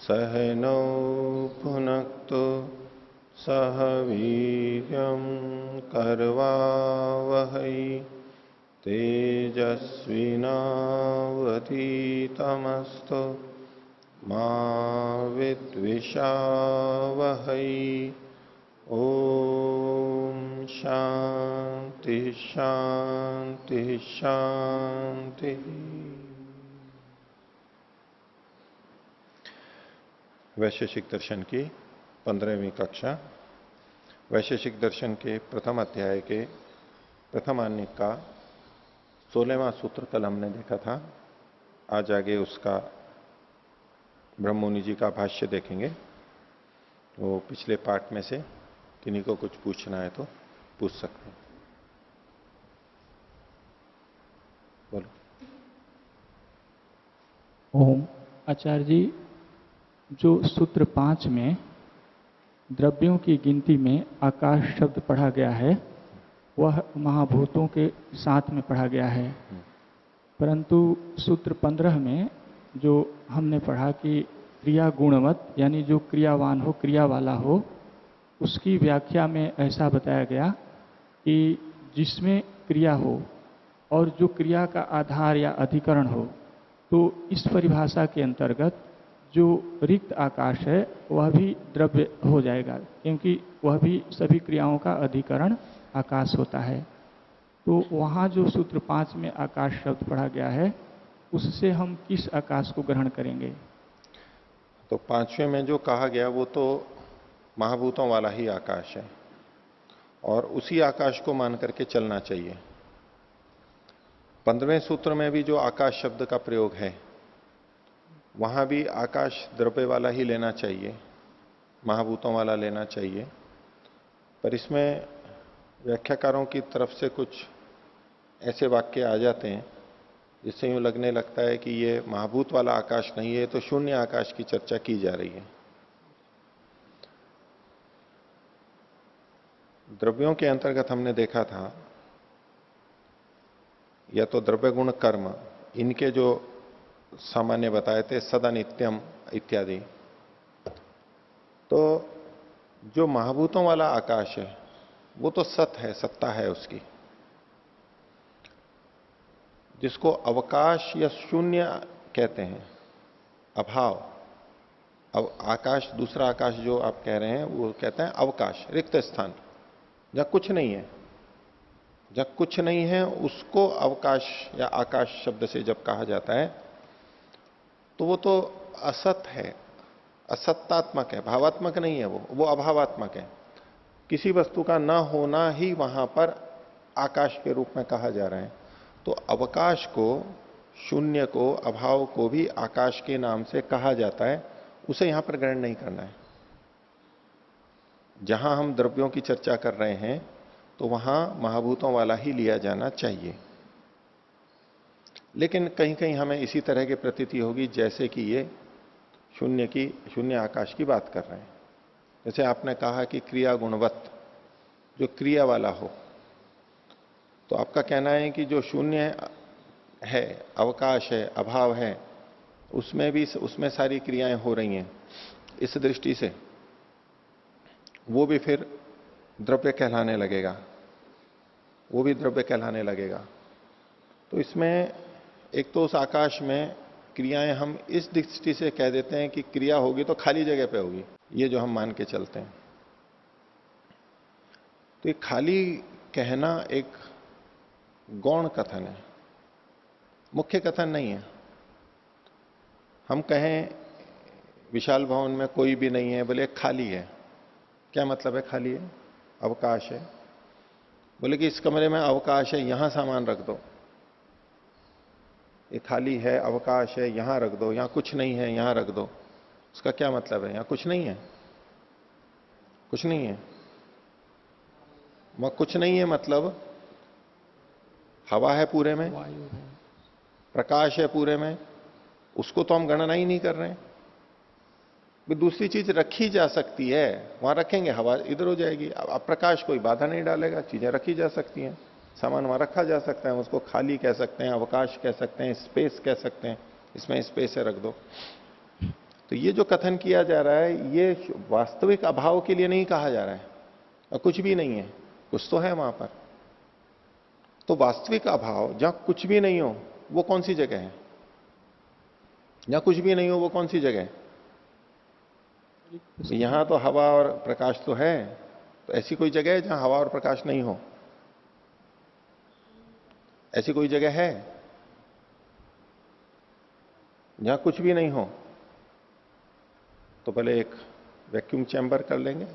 सहनौ भुनक्तु सह वीर्यं करवावहै तेजस्विनावधीतमस्तु मा विद्विषावहै। ओम शांति शांति शांति। वैशेषिक दर्शन की 15वीं कक्षा। वैशेषिक दर्शन के प्रथम अध्याय के प्रथम आन्निक का 16वां सूत्र कल हमने देखा था। आज आगे उसका ब्रह्ममुनि जी का भाष्य देखेंगे। वो पिछले पाठ में से किन्हीं को कुछ पूछना है तो पूछ सकते हैं। बोलो। ओम। आचार्य जी, जो सूत्र 5 में द्रव्यों की गिनती में आकाश शब्द पढ़ा गया है वह महाभूतों के साथ में पढ़ा गया है, परंतु सूत्र 15 में जो हमने पढ़ा कि क्रिया गुणवत यानी जो क्रियावान हो, क्रिया वाला हो, उसकी व्याख्या में ऐसा बताया गया कि जिसमें क्रिया हो और जो क्रिया का आधार या अधिकरण हो, तो इस परिभाषा के अंतर्गत जो रिक्त आकाश है वह भी द्रव्य हो जाएगा, क्योंकि वह भी सभी क्रियाओं का अधिकरण आकाश होता है। तो वहाँ जो सूत्र 5 में आकाश शब्द पढ़ा गया है उससे हम किस आकाश को ग्रहण करेंगे? तो 5वें में जो कहा गया वो तो महाभूतों वाला ही आकाश है और उसी आकाश को मान करके चलना चाहिए। 15वें सूत्र में भी जो आकाश शब्द का प्रयोग है वहां भी आकाश द्रव्य वाला ही लेना चाहिए, महाभूतों वाला लेना चाहिए। पर इसमें व्याख्याकारों की तरफ से कुछ ऐसे वाक्य आ जाते हैं जिससे यूं लगने लगता है कि ये महाभूत वाला आकाश नहीं है, तो शून्य आकाश की चर्चा की जा रही है। द्रव्यों के अंतर्गत हमने देखा था या तो द्रव्य गुण कर्म, इनके जो सामान्य बताए थे सदा नित्यम इत्यादि। तो जो महाभूतों वाला आकाश है वो तो सत है, सत्ता है उसकी, जिसको अवकाश या शून्य कहते हैं, अभाव। अब आकाश, दूसरा आकाश जो आप कह रहे हैं वो कहते हैं अवकाश, रिक्त स्थान, जहां कुछ नहीं है। जब कुछ नहीं है उसको अवकाश या आकाश शब्द से जब कहा जाता है तो वो तो असत है, असत्तात्मक है, भावात्मक नहीं है, वो अभावात्मक है। किसी वस्तु का न होना ही वहां पर आकाश के रूप में कहा जा रहा है। तो अवकाश को, शून्य को, अभाव को भी आकाश के नाम से कहा जाता है, उसे यहां पर ग्रहण नहीं करना है। जहां हम द्रव्यों की चर्चा कर रहे हैं तो वहां महाभूतों वाला ही लिया जाना चाहिए। लेकिन कहीं कहीं हमें इसी तरह की प्रतीति होगी जैसे कि ये शून्य आकाश की बात कर रहे हैं। जैसे आपने कहा कि क्रिया गुणवत्त, जो क्रिया वाला हो, तो आपका कहना है कि जो शून्य है, अवकाश है, अभाव है, उसमें सारी क्रियाएं हो रही हैं। इस दृष्टि से वो भी फिर द्रव्य कहलाने लगेगा, वो भी द्रव्य कहलाने लगेगा। तो इसमें एक तो उस आकाश में क्रियाएं हम इस दृष्टि से कह देते हैं कि क्रिया होगी तो खाली जगह पे होगी, ये जो हम मान के चलते हैं। तो ये खाली कहना एक गौण कथन है, मुख्य कथन नहीं है। हम कहें विशाल भवन में कोई भी नहीं है, बोले खाली है, क्या मतलब है खाली है? अवकाश है। बोले कि इस कमरे में अवकाश है, यहां सामान रख दो। ये खाली है, अवकाश है, यहां रख दो, यहां कुछ नहीं है, यहां रख दो। उसका क्या मतलब है? यहां कुछ नहीं है, कुछ नहीं है। वहां कुछ नहीं है मतलब हवा है पूरे में, वायु है, प्रकाश है पूरे में, उसको तो हम गणना ही नहीं कर रहे हैं। दूसरी चीज रखी जा सकती है, वहां रखेंगे हवा इधर हो जाएगी। अब प्रकाश कोई बाधा नहीं डालेगा, चीजें रखी जा सकती हैं, सामान वहां रखा जा सकता है। उसको खाली कह सकते हैं, अवकाश कह सकते हैं, स्पेस कह सकते हैं, इसमें स्पेस है, रख दो। तो ये जो कथन किया जा रहा है ये वास्तविक अभाव के लिए नहीं कहा जा रहा है, और कुछ भी नहीं है, कुछ तो है वहां पर। तो वास्तविक अभाव जहां कुछ भी नहीं हो वो कौन सी जगह है? जहां कुछ भी नहीं हो वो कौन सी जगह है? यहां तो हवा और प्रकाश तो है, तो ऐसी कोई जगह है जहां हवा और प्रकाश नहीं हो? ऐसी कोई जगह है जहां कुछ भी नहीं हो? तो पहले एक वैक्यूम चैम्बर कर लेंगे,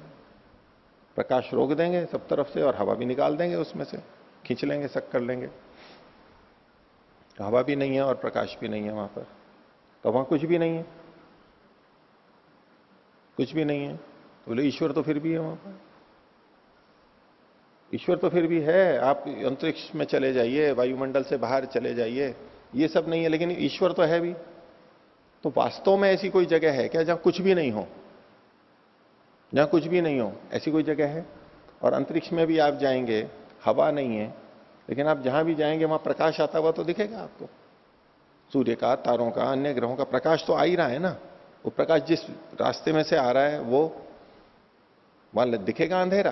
प्रकाश रोक देंगे सब तरफ से और हवा भी निकाल देंगे, उसमें से खींच लेंगे, सक कर लेंगे। तो हवा भी नहीं है और प्रकाश भी नहीं है वहां पर, तो वहां कुछ भी नहीं है, कुछ भी नहीं है। तो बोले ईश्वर तो फिर भी है वहां पर, ईश्वर तो फिर भी है। आप अंतरिक्ष में चले जाइए, वायुमंडल से बाहर चले जाइए, ये सब नहीं है, लेकिन ईश्वर तो है भी। तो वास्तव में ऐसी कोई जगह है क्या जहां कुछ भी नहीं हो? जहां कुछ भी नहीं हो ऐसी कोई जगह है? और अंतरिक्ष में भी आप जाएंगे, हवा नहीं है, लेकिन आप जहां भी जाएंगे वहां प्रकाश आता हुआ तो दिखेगा आपको। सूर्य का, तारों का, अन्य ग्रहों का प्रकाश तो आ ही रहा है ना। वो प्रकाश जिस रास्ते में से आ रहा है वो वहां दिखेगा अंधेरा,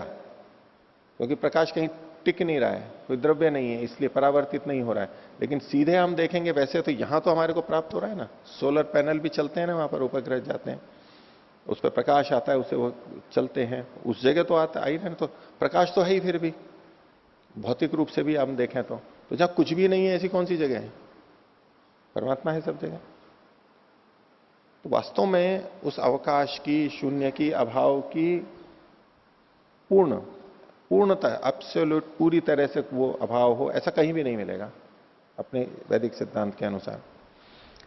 क्योंकि प्रकाश कहीं टिक नहीं रहा है, कोई द्रव्य नहीं है, इसलिए परावर्तित नहीं हो रहा है। लेकिन सीधे हम देखेंगे वैसे तो यहां तो हमारे को प्राप्त हो रहा है ना। सोलर पैनल भी चलते हैं ना, वहां पर उपग्रह जाते हैं, उस पर प्रकाश आता है, उससे वो चलते हैं, उस जगह तो आता आई है ना। तो प्रकाश तो है ही फिर भी, भौतिक रूप से भी हम देखें तो जहां कुछ भी नहीं है ऐसी कौन सी जगह है? परमात्मा है सब जगह। तो वास्तव में उस अवकाश की, शून्य की, अभाव की पूर्णतः एब्सोल्यूट पूरी तरह से वो अभाव हो ऐसा कहीं भी नहीं मिलेगा अपने वैदिक सिद्धांत के अनुसार।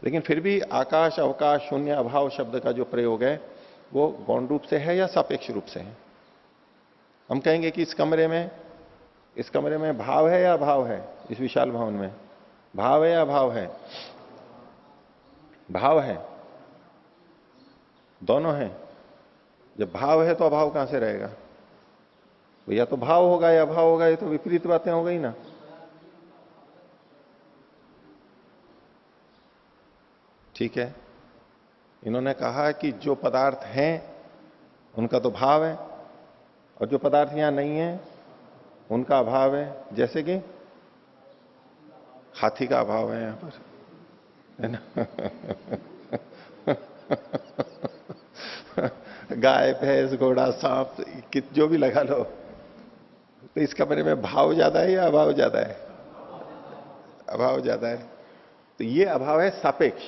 लेकिन फिर भी आकाश, अवकाश, शून्य, अभाव शब्द का जो प्रयोग है वो गौण रूप से है या सापेक्ष रूप से है? हम कहेंगे कि इस कमरे में भाव है या अभाव है? इस विशाल भवन में भाव है या अभाव है? भाव है, दोनों है। जब भाव है तो अभाव कहां से रहेगा? या तो भाव होगा या अभाव होगा, ये तो विपरीत बातें हो गई ना। ठीक है, इन्होंने कहा कि जो पदार्थ हैं उनका तो भाव है, और जो पदार्थ यहां नहीं है उनका अभाव है। जैसे कि हाथी का अभाव है यहां पर, है ना। गाय, भैंस, घोड़ा, सांप, जो भी लगा लो, तो इस कमरे में भाव ज्यादा है या अभाव ज्यादा है? अभाव ज्यादा है। तो ये अभाव है सापेक्ष।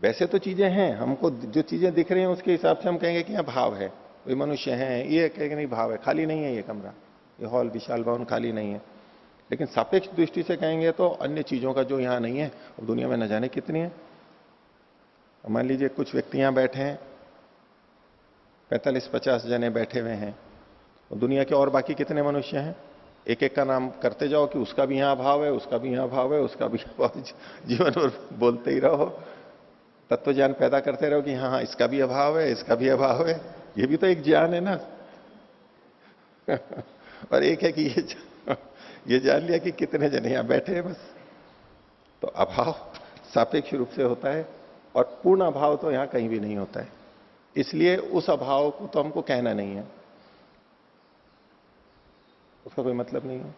वैसे तो चीजें हैं, हमको जो चीजें दिख रही हैं उसके हिसाब से हम कहेंगे कि यहां भाव है, कोई मनुष्य है, ये कहेंगे नहीं भाव है, खाली नहीं है ये कमरा, ये हॉल, विशाल भवन खाली नहीं है। लेकिन सापेक्ष दृष्टि से कहेंगे तो अन्य चीजों का जो यहां नहीं है और दुनिया में न जाने कितनी है। मान लीजिए कुछ व्यक्ति यहां बैठे हैं, 45-50 जने बैठे हुए हैं, और दुनिया के और बाकी कितने मनुष्य हैं? एक एक का नाम करते जाओ कि उसका भी यहां अभाव है, उसका भी यहां अभाव है, उसका भी अभाव। जीवन भर बोलते ही रहो, तत्व ज्ञान पैदा करते रहो कि हाँ इसका भी अभाव है, इसका भी अभाव है। ये भी तो एक ज्ञान है ना। और एक है कि ये जान लिया कि कितने जने यहां बैठे हैं बस। तो अभाव सापेक्ष रूप से होता है, और पूर्ण अभाव तो यहां कहीं भी नहीं होता है। इसलिए उस अभाव को तो हमको कहना नहीं है, उसका कोई मतलब नहीं है।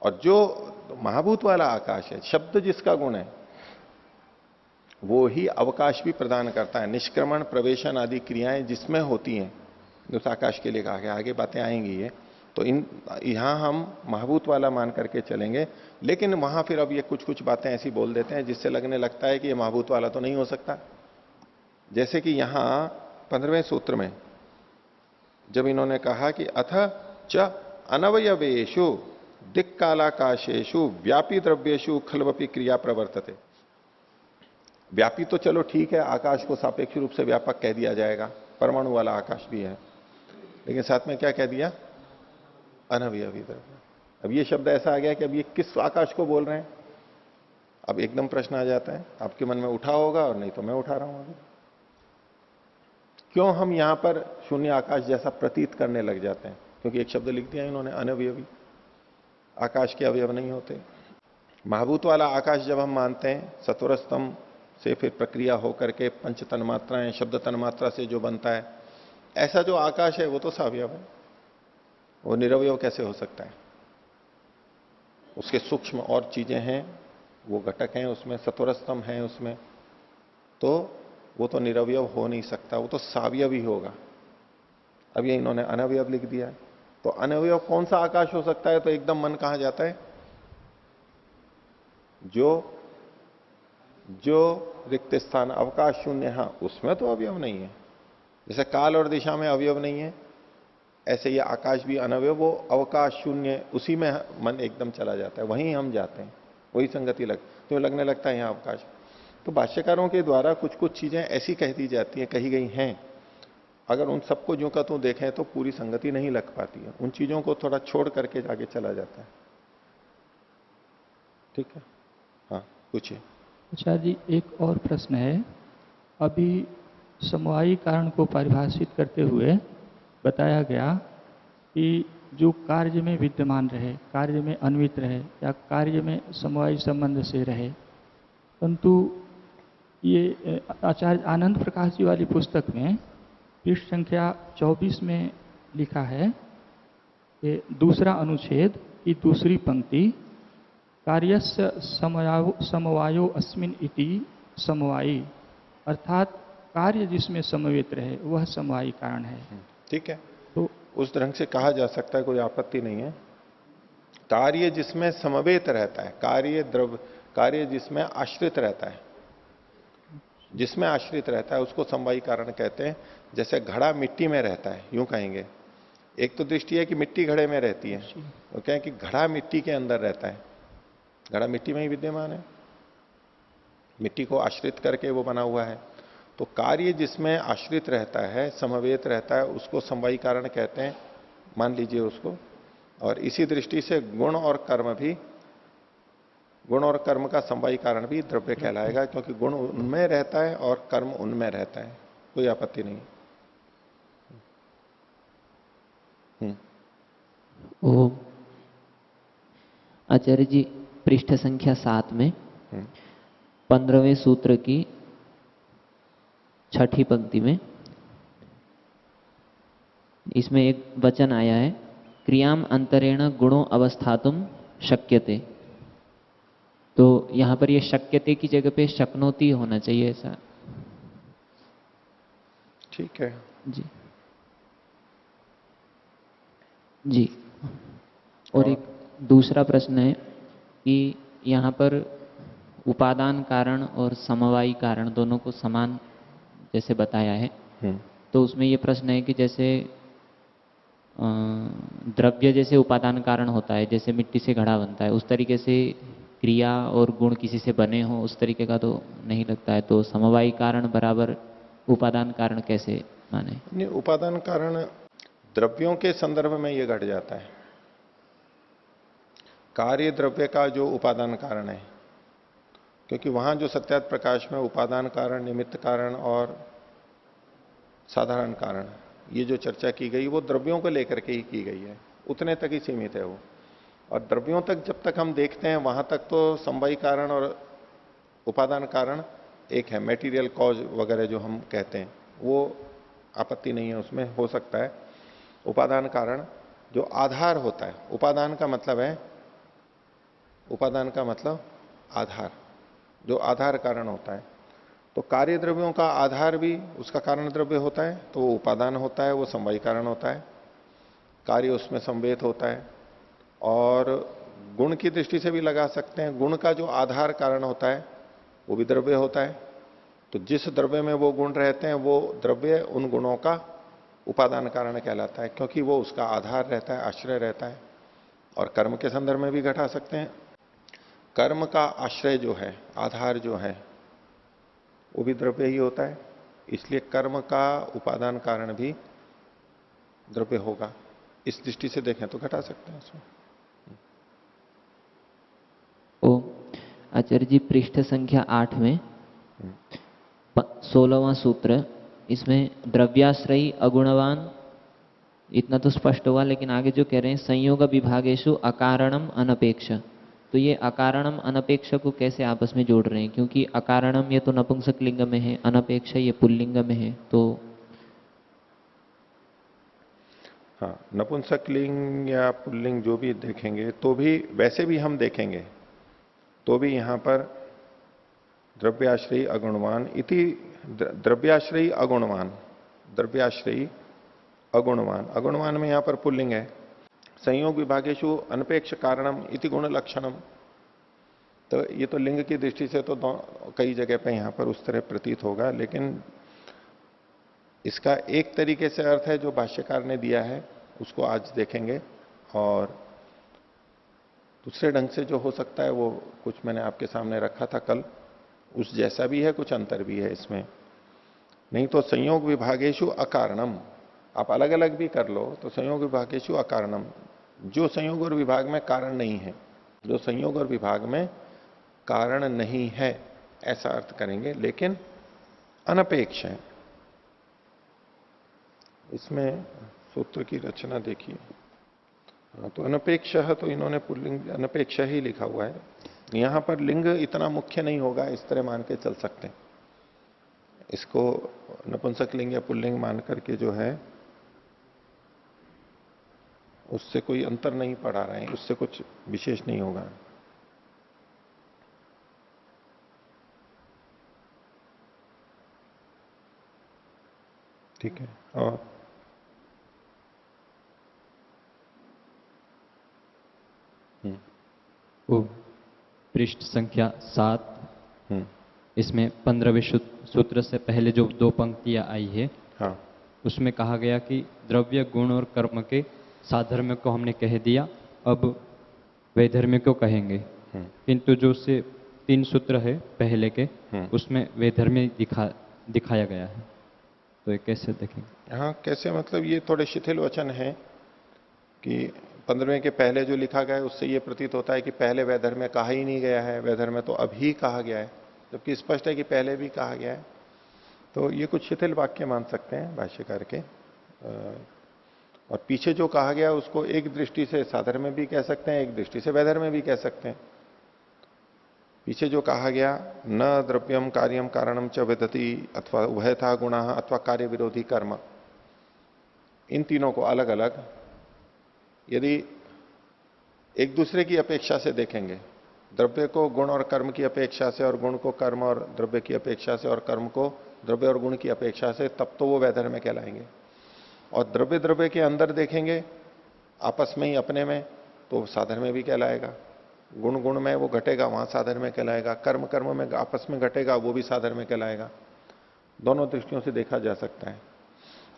और जो महाभूत वाला आकाश है, शब्द जिसका गुण है, वो ही अवकाश भी प्रदान करता है। निष्क्रमण, प्रवेशन आदि क्रियाएं जिसमें होती हैं, उस आकाश के लिए कहा गया, आगे बातें आएंगी ये। तो यहां हम महाभूत वाला मान करके चलेंगे, लेकिन वहां फिर अब ये कुछ कुछ बातें ऐसी बोल देते हैं जिससे लगने लगता है कि ये महाभूत वाला तो नहीं हो सकता। जैसे कि यहां 15वें सूत्र में जब इन्होंने कहा कि अथ च अनवयवेशु दिक्कालाकाशेषु व्यापी द्रव्येशु खलवपि क्रिया प्रवर्तते। व्यापी तो चलो ठीक है, आकाश को सापेक्ष रूप से व्यापक कह दिया जाएगा, परमाणु वाला आकाश भी है, लेकिन साथ में क्या कह दिया? अनवयवी द्रव्य। अब ये शब्द ऐसा आ गया कि अब ये किस आकाश को बोल रहे हैं? अब एकदम प्रश्न आ जाता है, आपके मन में उठा होगा, और नहीं तो मैं उठा रहा हूं अभी। क्यों हम यहां पर शून्य आकाश जैसा प्रतीत करने लग जाते हैं? क्योंकि एक शब्द लिख दिया इन्होंने, अनवयवी। आकाश के अवयव नहीं होते। महाभूत वाला आकाश जब हम मानते हैं, सत्वर स्तंभ से फिर प्रक्रिया होकर के पंच तन्मात्राएं, शब्द तन्मात्रा से जो बनता है, ऐसा जो आकाश है वो तो सावयव है, वो निरवयव कैसे हो सकता है? उसके सूक्ष्म और चीजें हैं, वो घटक हैं उसमें, सत्वर स्तंभ हैं उसमें, तो वो तो निरवयव हो नहीं सकता, वो तो सावयव ही होगा। अब ये इन्होंने अनवयव लिख दिया है, तो अनवयव कौन सा आकाश हो सकता है? तो एकदम मन कहां जाता है? जो रिक्त स्थान अवकाश शून्य, हां उसमें तो अवयव नहीं है। जैसे काल और दिशा में अवयव नहीं है, ऐसे ये आकाश भी अनवयव, वो अवकाश शून्य, उसी में मन एकदम चला जाता है, वहीं हम जाते हैं, वही संगति तो लगने लगता है यहां अवकाश। तो भाष्यकारों के द्वारा कुछ कुछ चीजें ऐसी कह दी जाती हैं, कही गई हैं, अगर उन सबको जो का तो देखें तो पूरी संगति नहीं लग पाती है, उन चीजों को थोड़ा छोड़ करके आगे चला जाता है। ठीक है, हाँ पूछिए। आचार्य जी, एक और प्रश्न है। अभी समवायी कारण को परिभाषित करते हुए बताया गया कि जो कार्य में विद्यमान रहे, कार्य में अन्वित रहे या कार्य में समवायी संबंध से रहे, परंतु ये आचार्य आनंद प्रकाश जी वाली पुस्तक में पृष्ठ संख्या 24 में लिखा है कि दूसरा अनुच्छेद की दूसरी पंक्ति, कार्यस्य समवायो अस्मिन् इति समवायी, अर्थात कार्य जिसमें समवेत रहे वह समवायी कारण है। ठीक है, तो उस ढंग से कहा जा सकता है, कोई आपत्ति नहीं है। कार्य जिसमें समवेत रहता है, कार्य जिसमें आश्रित रहता है, जिसमें आश्रित रहता है उसको समवायी कारण कहते हैं। जैसे घड़ा मिट्टी में रहता है, यूं कहेंगे। एक तो दृष्टि है कि मिट्टी घड़े में रहती है, तो क्या है कि घड़ा मिट्टी के अंदर रहता है, घड़ा मिट्टी में ही विद्यमान है, मिट्टी को आश्रित करके वो बना हुआ है। तो कार्य जिसमें आश्रित रहता है, समवेत रहता है, उसको समवायी कारण कहते हैं, मान लीजिए उसको। और इसी दृष्टि से गुण और कर्म का समवायी कारण भी द्रव्य कहलाएगा, क्योंकि गुण उनमें रहता है और कर्म उनमें रहता है, कोई आपत्ति नहीं। ओम। आचार्य जी, पृष्ठ संख्या 7 में 15वें सूत्र की 6ठी पंक्ति में इसमें एक वचन आया है, क्रियाम अंतरेण गुणों अवस्थातुम शक्यते। तो यहां पर ये शक्यते की जगह पे शक्नोति होना चाहिए, ऐसा? ठीक है जी जी। और एक दूसरा प्रश्न है कि यहाँ पर उपादान कारण और समवायी कारण दोनों को समान जैसे बताया है, तो उसमें ये प्रश्न है कि जैसे द्रव्य जैसे उपादान कारण होता है, जैसे मिट्टी से घड़ा बनता है, उस तरीके से क्रिया और गुण किसी से बने हो, उस तरीके का तो नहीं लगता है। तो समवायी कारण बराबर उपादान कारण कैसे माने? नहीं, उपादान कारण द्रव्यों के संदर्भ में यह घट जाता है। कार्य द्रव्य का जो उपादान कारण है, क्योंकि वहां जो सत्यात प्रकाश में उपादान कारण, निमित्त कारण और साधारण कारण, ये जो चर्चा की गई वो द्रव्यों को लेकर के ही की गई है, उतने तक ही सीमित है वो। और द्रव्यों तक जब तक हम देखते हैं वहां तक तो समवायी कारण और उपादान कारण एक है, मेटीरियल कॉज वगैरह जो हम कहते हैं, वो आपत्ति नहीं है, उसमें हो सकता है। उपादान कारण जो आधार होता है, उपादान का मतलब आधार, जो आधार कारण होता है। तो कार्य द्रव्यों का आधार भी उसका कारण द्रव्य होता है, तो वो उपादान होता है, वो समवायी कारण होता है, कार्य उसमें संवेद होता है। और गुण की दृष्टि से भी लगा सकते हैं, गुण का जो आधार कारण होता है वो भी द्रव्य होता है। तो जिस द्रव्य में वो गुण रहते हैं वो द्रव्य उन गुणों का उपादान कारण कहलाता है, क्योंकि वो उसका आधार रहता है, आश्रय रहता है। और कर्म के संदर्भ में भी घटा सकते हैं, कर्म का आश्रय जो है, आधार जो है, वो भी द्रव्य ही होता है, इसलिए कर्म का उपादान कारण भी द्रव्य होगा। इस दृष्टि से देखें तो घटा सकते हैं उसमें। ओ आचार्य जी, पृष्ठ संख्या 8 में 16वां सूत्र, इसमें द्रव्याश्रयी अगुणवान, इतना तो स्पष्ट हुआ, लेकिन आगे जो कह रहे हैं संयोग विभागेशु अकारणम अनपेक्ष, तो ये अकारणम अनपेक्ष को कैसे आपस में जोड़ रहे हैं? क्योंकि अकारणम ये तो नपुंसक लिंग में है, अनपेक्ष ये पुल्लिंग में है, तो हाँ, नपुंसक लिंग या पुल्लिंग जो भी देखेंगे तो भी, वैसे भी हम देखेंगे तो भी यहां पर द्रव्याश्रयी अगुणवान इति, द्रव्याश्रयी अगुणवान, द्रव्याश्रयी अगुणवान, अगुणवान में यहां पर पुल्लिंग है। संयोग विभागेशु अनपेक्ष कारणम इति गुण लक्षणम, तो ये तो लिंग की दृष्टि से तो कई जगह पे यहां पर उस तरह प्रतीत होगा, लेकिन इसका एक तरीके से अर्थ है जो भाष्यकार ने दिया है उसको आज देखेंगे, और दूसरे ढंग से जो हो सकता है वो कुछ मैंने आपके सामने रखा था कल, उस जैसा भी है, कुछ अंतर भी है इसमें। नहीं तो संयोग विभागेशु अकारणम, आप अलग अलग भी कर लो तो संयोग विभागेशु अकारणम, जो संयोग और विभाग में कारण नहीं है, जो संयोग और विभाग में कारण नहीं है ऐसा अर्थ करेंगे, लेकिन अनपेक्ष है। इसमें सूत्र की रचना देखिए। तो अनपेक्ष तो इन्होंने पुल्लिंग अनपेक्ष ही लिखा हुआ है, यहां पर लिंग इतना मुख्य नहीं होगा, इस तरह मान के चल सकते हैं इसको, नपुंसक लिंग या पुल्लिंग मान करके जो है उससे कोई अंतर नहीं पड़ा रहे हैं, उससे कुछ विशेष नहीं होगा। ठीक है। और वो पृष्ठ संख्या 7, इसमें 15वें सूत्र से पहले जो 2 पंक्तियां आई है, हाँ, उसमें कहा गया कि द्रव्य गुण और कर्म के साधर्म्य को हमने कह दिया, अब वैधर्म्य को कहेंगे। किंतु जो से 3 सूत्र है पहले के, उसमें वैधर्म्य दिखाया गया है, तो ये कैसे देखेंगे? हाँ, कैसे मतलब ये थोड़े शिथिल वचन है कि 15वें के पहले जो लिखा गया है उससे ये प्रतीत होता है कि पहले वैधर्म्य कहा ही नहीं गया है, वैधर्म्य तो अभी कहा गया है, जबकि स्पष्ट है कि पहले भी कहा गया है। तो ये कुछ शिथिल वाक्य मान सकते हैं भाष्यकार के। और पीछे जो कहा गया उसको एक दृष्टि से साधर्म्य भी कह सकते हैं, एक दृष्टि से वैधर्म्य भी कह सकते हैं। पीछे जो कहा गया, न द्रव्यम कार्यम कारणम च विदति, अथवा वह था गुण, अथवा कार्य विरोधी कर्म, इन तीनों को अलग अलग यदि एक दूसरे की अपेक्षा से देखेंगे, द्रव्य को गुण और कर्म की अपेक्षा से, और गुण को कर्म और द्रव्य की अपेक्षा से, और कर्म को द्रव्य और गुण की अपेक्षा से, तब तो वो वैधर्म्य कहलाएंगे। और द्रव्य द्रव्य के अंदर देखेंगे आपस में ही अपने में, तो साधर्म्य भी कहलाएगा। गुण गुण में वो घटेगा, वहां साधर्म्य कहलाएगा। कर्म कर्म में आपस में घटेगा, वो भी साधर्म्य कहलाएगा। दोनों दृष्टियों से देखा जा सकता है।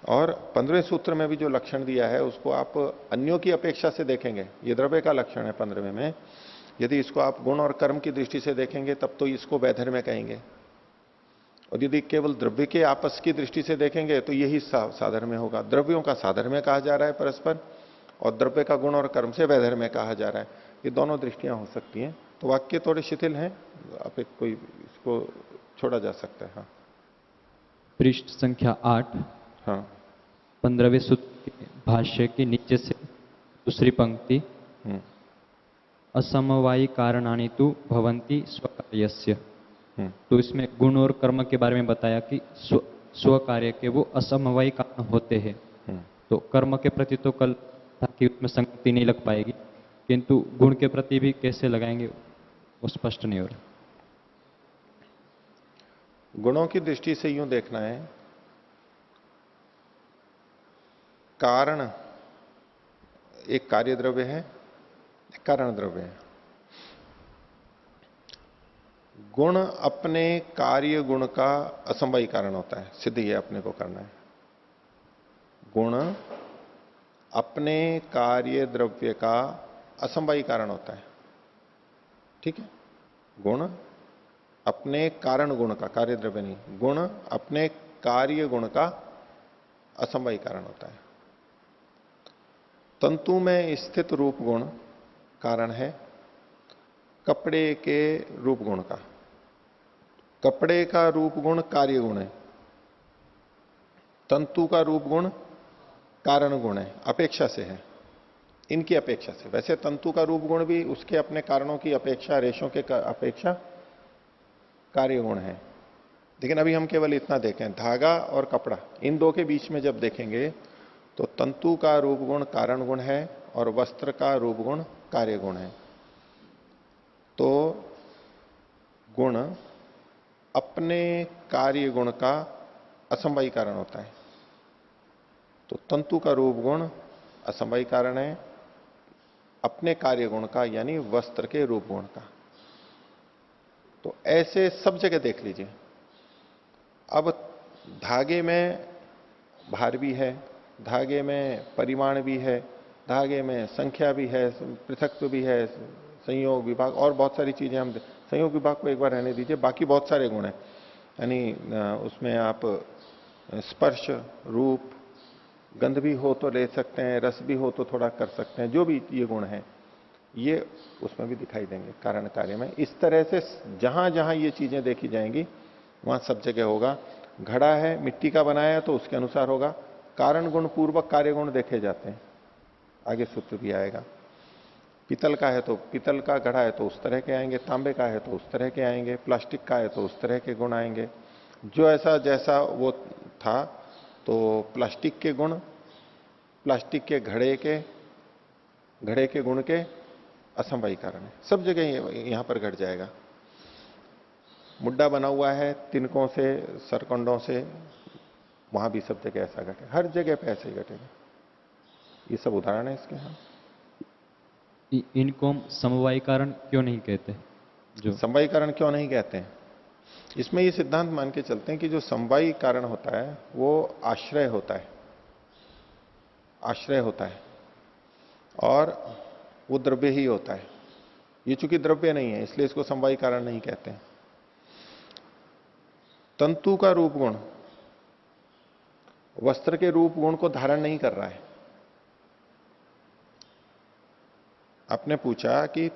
और 15वें सूत्र में भी जो लक्षण दिया है उसको आप अन्यों की अपेक्षा से देखेंगे, ये द्रव्य का लक्षण है 15वें में, यदि इसको आप गुण और कर्म की दृष्टि से देखेंगे तब तो इसको वैधर्म्य कहेंगे, और यदि केवल द्रव्य के आपस की दृष्टि से देखेंगे तो यही साधर्म्य होगा। द्रव्यों का साधर्म्य कहा जा रहा है परस्पर, और द्रव्य का गुण और कर्म से वैधर्म्य कहा जा रहा है। ये दोनों दृष्टियां हो सकती हैं। तो वाक्य थोड़े शिथिल हैं, आप एक कोई इसको छोड़ा जा सकता है। हाँ, पृष्ठ संख्या 8, हाँ, 15वें सूत्र के भाष्य के नीचे से दूसरी पंक्ति, असमवायी कारणानि तु भवन्ति स्वकार्यस्य। तो इसमें गुण और कर्म के बारे में बताया कि स्व कार्य के वो असमवायी कारण होते हैं। तो कर्म के प्रति तो कल ताकि उसमें संगति नहीं लग पाएगी, किंतु गुण के प्रति भी कैसे लगाएंगे वो स्पष्ट नहीं हो रहा। गुणों की दृष्टि से यूं देखना है, कारण एक कार्य द्रव्य है, एक कारण द्रव्य है। गुण अपने कार्य गुण का असमवायी कारण होता है, सिद्ध ये अपने को करना है। गुण अपने कार्य द्रव्य का असमवायी कारण होता है, ठीक है। गुण अपने कारण गुण का, कार्य द्रव्य नहीं, गुण अपने कार्य गुण का असमवायी कारण होता है। तंतु में स्थित रूप गुण कारण है कपड़े के रूप गुण का। कपड़े का रूप गुण कार्य गुण है, तंतु का रूप गुण कारण गुण है, अपेक्षा से है। इनकी अपेक्षा से। वैसे तंतु का रूप गुण भी उसके अपने कारणों की अपेक्षा, रेशों के अपेक्षा कार्य गुण है। लेकिन अभी हम केवल इतना देखें, धागा और कपड़ा, इन दो के बीच में जब देखेंगे तो तंतु का रूप गुण कारण गुण है और वस्त्र का रूप गुण कार्य गुण है। तो गुण अपने कार्य गुण का असमवायी कारण होता है। तो तंतु का रूप गुण असमवायी कारण है अपने कार्य गुण का, यानी वस्त्र के रूप गुण का। तो ऐसे सब जगह देख लीजिए। अब धागे में भार भी है, धागे में परिमाण भी है, धागे में संख्या भी है, पृथकत्व भी है, संयोग विभाग और बहुत सारी चीजें। हम संयोग विभाग को एक बार रहने दीजिए, बाकी बहुत सारे गुण हैं। यानी उसमें आप स्पर्श, रूप, गंध भी हो तो ले सकते हैं, रस भी हो तो थोड़ा कर सकते हैं, जो भी ये गुण हैं ये उसमें भी दिखाई देंगे कारण कार्य में। इस तरह से जहां जहां ये चीजें देखी जाएंगी वहां सब जगह होगा। घड़ा है, मिट्टी का बनाया है तो उसके अनुसार होगा। कारण गुण पूर्वक कार्य गुण देखे जाते हैं, आगे सूत्र भी आएगा। पीतल का है तो पीतल का घड़ा है तो उस तरह के आएंगे, तांबे का है तो उस तरह के आएंगे, प्लास्टिक का है तो उस तरह के गुण आएंगे। जो ऐसा जैसा वो था, तो प्लास्टिक के गुण प्लास्टिक के घड़े के गुण के असमवायी कारण है। सब जगह यहां पर घट जाएगा। मुड्डा बना हुआ है तिनकों से, सरकंडों से, वहां भी सब जगह ऐसा घटे, हर जगह पे ऐसे ही घटेगा। ये सब उदाहरण है इसके। हाँ, इनको हम समवायी कारण क्यों नहीं कहते? जो समवायी कारण क्यों नहीं कहते हैं, इसमें ये सिद्धांत मान के चलते हैं कि जो समवायी कारण होता है वो आश्रय होता है, आश्रय होता है और वो द्रव्य ही होता है। ये चूंकि द्रव्य नहीं है इसलिए इसको समवायी कारण नहीं कहते हैं। तंतु का रूप गुण वस्त्र के रूप गुण को धारण नहीं कर रहा है। आपने पूछा कि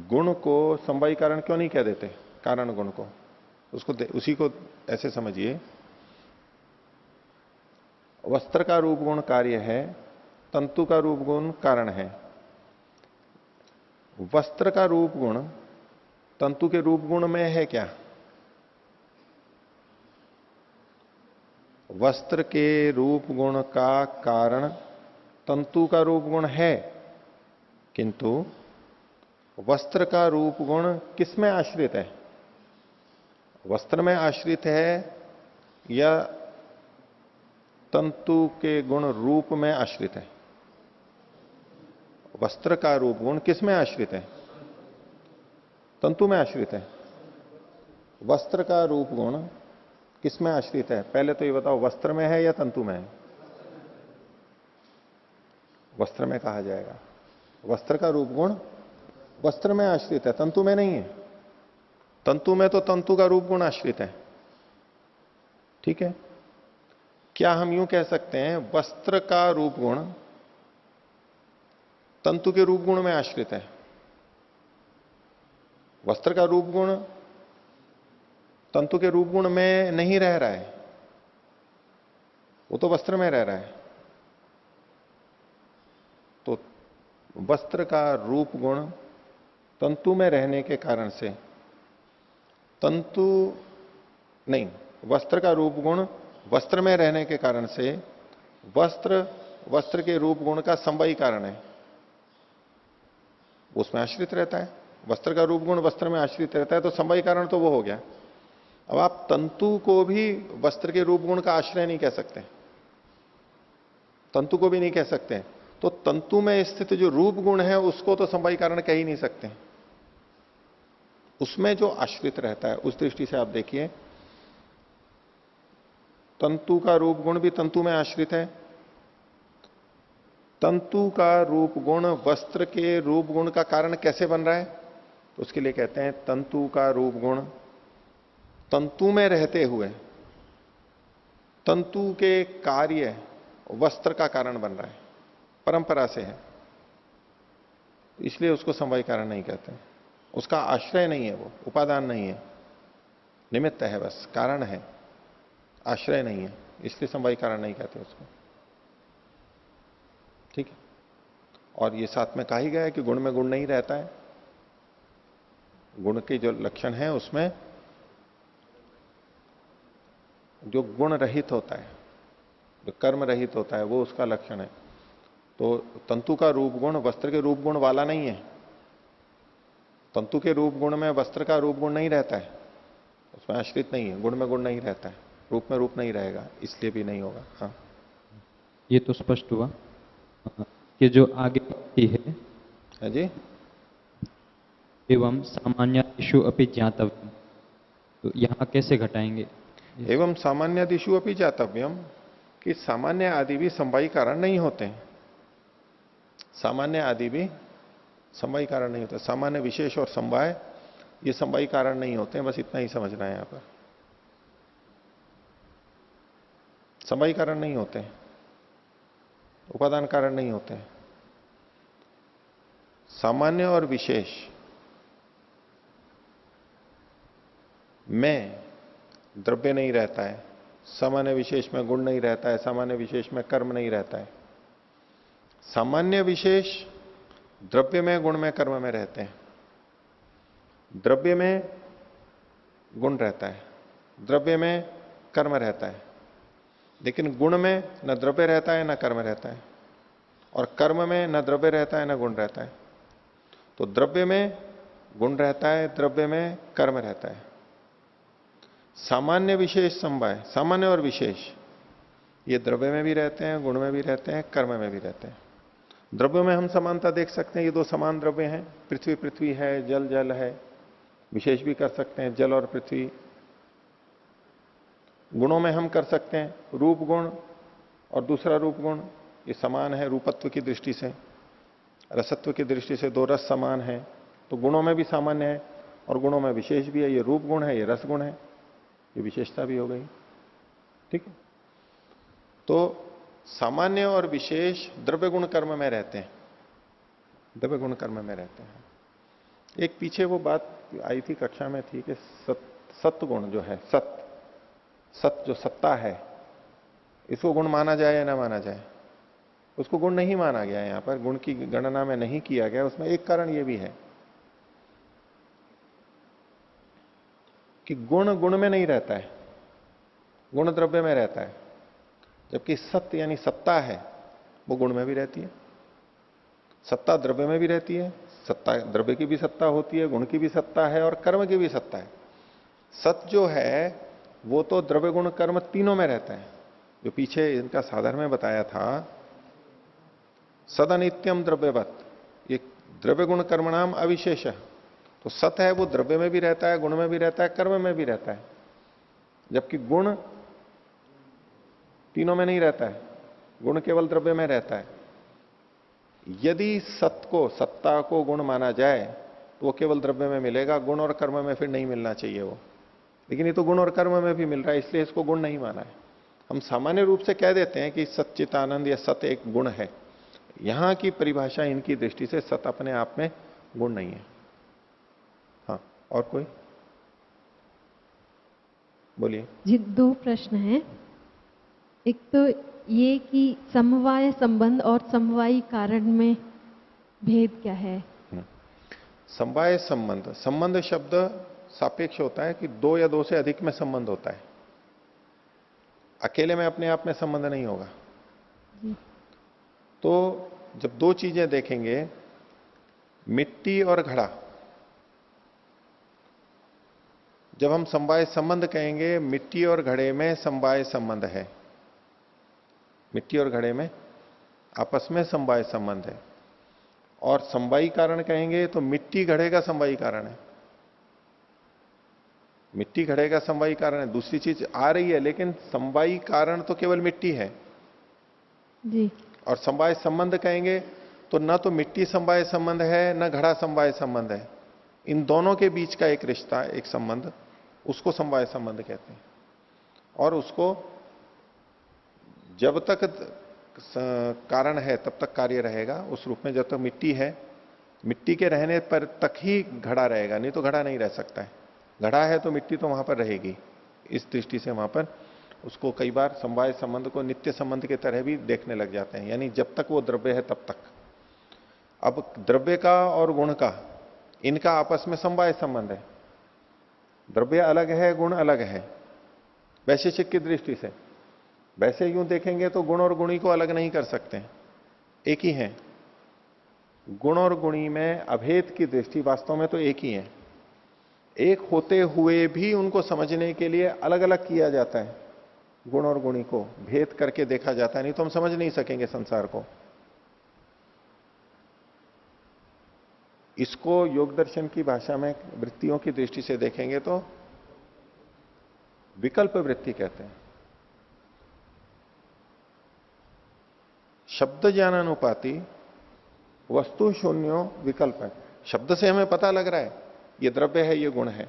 गुण को समवायी कारण क्यों नहीं कह देते, कारण गुण को, उसको उसी को ऐसे समझिए। वस्त्र का रूप गुण कार्य है, तंतु का रूप गुण कारण है। वस्त्र का रूप गुण तंतु के रूप गुण में है क्या? वस्त्र के रूप गुण का कारण तंतु का रूप गुण है, किंतु वस्त्र का रूप गुण किस में आश्रित है? वस्त्र में आश्रित है या तंतु के गुण रूप में आश्रित है? वस्त्र का रूप गुण किस में आश्रित है? तंतु में आश्रित है। वस्त्र का रूप गुण किस में आश्रित है? पहले तो ये बताओ, वस्त्र में है या तंतु में है? वस्त्र में कहा जाएगा। वस्त्र का रूप गुण वस्त्र में आश्रित है, तंतु में नहीं है। तंतु में तो तंतु का रूप गुण आश्रित है। ठीक है, क्या हम यूं कह सकते हैं वस्त्र का रूप गुण तंतु के रूप गुण में आश्रित है? वस्त्र का रूप गुण तंतु के रूप गुण में नहीं रह रहा है, वो तो वस्त्र में रह रहा है। तो वस्त्र का रूप गुण तंतु में रहने के कारण से तंतु नहीं, वस्त्र का रूप गुण वस्त्र में रहने के कारण से वस्त्र के रूप गुण का समवायी कारण है, उसमें आश्रित रहता है। वस्त्र का रूप गुण वस्त्र में आश्रित रहता है तो समवायी कारण तो वो हो गया। अब आप तंतु को भी वस्त्र के रूप गुण का आश्रय नहीं कह सकते, तंतु को भी नहीं कह सकते। तो तंतु में स्थित जो रूप गुण है उसको तो समवायी कारण कह ही नहीं सकते। उसमें जो आश्रित रहता है, उस दृष्टि से आप देखिए, तंतु का रूप गुण भी तंतु में आश्रित है। तंतु का रूप गुण वस्त्र के रूप गुण का कारण कैसे बन रहा है? तो उसके लिए कहते हैं तंतु का रूप गुण तंतु में रहते हुए तंतु के कार्य वस्त्र का कारण बन रहा है, परंपरा से है, इसलिए उसको समवायी कारण नहीं कहते। उसका आश्रय नहीं है, वो उपादान नहीं है, निमित्त है, बस कारण है, आश्रय नहीं है, इसलिए समवायी कारण नहीं कहते उसको। ठीक है। और ये साथ में कहा ही गया है कि गुण में गुण नहीं रहता है। गुण के जो लक्षण है उसमें जो गुण रहित होता है, जो कर्म रहित होता है, वो उसका लक्षण है। तो तंतु का रूप गुण वस्त्र के रूप गुण वाला नहीं है। तंतु के रूप गुण में वस्त्र का रूप गुण नहीं रहता है, उसमें आश्रित नहीं है। गुण में गुण नहीं रहता है, रूप में रूप नहीं रहेगा, इसलिए भी नहीं होगा। हाँ, ये तो स्पष्ट हुआ कि जो आगे पंक्ति है जी, एवं सामान्येषु अपि ज्ञातव्यम, तो यहाँ कैसे घटाएंगे? एवं सामान्य दिशु अपनी जातव्यम, कि सामान्य आदि भी समवायी कारण नहीं होते हैं। सामान्य आदि भी समवायी कारण नहीं होते। सामान्य, विशेष और समवाय ये समवायी कारण नहीं होते हैं, बस इतना ही समझना है। यहां पर समवायी कारण नहीं होते हैं, उपादान कारण नहीं होते हैं। सामान्य और विशेष में द्रव्य नहीं रहता है, सामान्य विशेष में गुण नहीं रहता है, सामान्य विशेष में कर्म नहीं रहता है। सामान्य विशेष द्रव्य में, गुण में, कर्म में रहते हैं। द्रव्य में गुण रहता है, द्रव्य में कर्म रहता है, लेकिन गुण में न द्रव्य रहता है न कर्म रहता है, और कर्म में न द्रव्य रहता है न गुण रहता है। तो द्रव्य में गुण रहता है, द्रव्य में कर्म रहता है। सामान्य विशेष समवाय, सामान्य और विशेष, ये द्रव्य में भी रहते हैं, गुण में भी रहते हैं, कर्म में भी रहते हैं। द्रव्यों में हम समानता देख सकते हैं, ये दो समान द्रव्य हैं, पृथ्वी पृथ्वी है, जल जल है। विशेष भी कर सकते हैं, जल और पृथ्वी। गुणों में हम कर सकते हैं रूप गुण और दूसरा रूप गुण, ये समान है रूपत्व की दृष्टि से। रसत्व की दृष्टि से दो रस समान है, तो गुणों में भी सामान्य है और गुणों में विशेष भी है। ये रूप गुण है, ये रस गुण है, ये विशेषता भी हो गई। ठीक है, तो सामान्य और विशेष द्रव्य गुण कर्म में रहते हैं, द्रव्य गुण कर्म में रहते हैं। एक पीछे वो बात आई थी, कक्षा में थी, कि सत्य गुण जो है, सत्य जो सत्ता है, इसको गुण माना जाए या ना माना जाए। उसको गुण नहीं माना गया, यहां पर गुण की गणना में नहीं किया गया। उसमें एक कारण यह भी है कि गुण गुण में नहीं रहता है, गुण द्रव्य में रहता है, जबकि सत्य यानी सत्ता है वो गुण में भी रहती है। सत्ता द्रव्य में भी रहती है, सत्ता द्रव्य की भी सत्ता होती है, गुण की भी सत्ता है और कर्म की भी सत्ता है। सत्य जो है वो तो द्रव्य गुण कर्म तीनों में रहता है। जो पीछे इनका साधारण में बताया था, सदनित्यम द्रव्यवत, ये द्रव्य गुण कर्म नाम अविशेष। तो सत है वो द्रव्य में भी रहता है, गुण में भी रहता है, कर्म में भी रहता है, जबकि गुण तीनों में नहीं रहता है, गुण केवल द्रव्य में रहता है। यदि सत को, सत्ता को गुण माना जाए तो वो केवल द्रव्य में मिलेगा, गुण और कर्म में फिर नहीं मिलना चाहिए वो। लेकिन ये तो गुण और कर्म में भी मिल रहा है, इसलिए इसको गुण नहीं माना है। हम सामान्य रूप से कह देते हैं कि सच्चिदानंद या सत एक गुण है। यहां की परिभाषा इनकी दृष्टि से सत अपने आप में गुण नहीं है। हाँ, और कोई बोलिए जी। दो प्रश्न हैं। एक तो ये कि समवाय संबंध और समवायी कारण में भेद क्या है? समवाय संबंध, संबंध शब्द सापेक्ष होता है कि दो या दो से अधिक में संबंध होता है, अकेले में अपने आप में संबंध नहीं होगा। तो जब दो चीजें देखेंगे, मिट्टी और घड़ा, जब हम समवाय संबंध कहेंगे, मिट्टी और घड़े में समवाय संबंध है, मिट्टी और घड़े में आपस में समवाय संबंध है। और समवायी कारण कहेंगे तो मिट्टी घड़े का समवायी कारण है, मिट्टी घड़े का समवायी कारण है। दूसरी चीज आ रही है, लेकिन समवायी कारण तो केवल मिट्टी है जी। और समवाय संबंध कहेंगे तो ना तो मिट्टी समवाय संबंध है, ना घड़ा समवाय संबंध है। इन दोनों के बीच का एक रिश्ता, एक संबंध, उसको समवाय संबंध कहते हैं। और उसको जब तक कारण है तब तक कार्य रहेगा उस रूप में। जब तक मिट्टी है, मिट्टी के रहने पर तक ही घड़ा रहेगा, नहीं तो घड़ा नहीं रह सकता है। घड़ा है तो मिट्टी तो वहां पर रहेगी। इस दृष्टि से वहां पर उसको कई बार समवाय संबंध को नित्य संबंध के तरह भी देखने लग जाते हैं, यानी जब तक वो द्रव्य है तब तक। अब द्रव्य का और गुण का, इनका आपस में समवाय संबंध है। द्रव्य अलग है, गुण अलग है वैशेषिक की दृष्टि से। वैसे यूं देखेंगे तो गुण और गुणी को अलग नहीं कर सकते, एक ही है। गुण और गुणी में अभेद की दृष्टि वास्तव में तो एक ही है। एक होते हुए भी उनको समझने के लिए अलग अलग किया जाता है। गुण और गुणी को भेद करके देखा जाता है, नहीं तो हम समझ नहीं सकेंगे संसार को। इसको योग दर्शन की भाषा में वृत्तियों की दृष्टि से देखेंगे तो विकल्प वृत्ति कहते हैं। शब्द ज्ञानानुपाति वस्तु शून्यो विकल्प है। शब्द से हमें पता लग रहा है ये द्रव्य है, ये गुण है,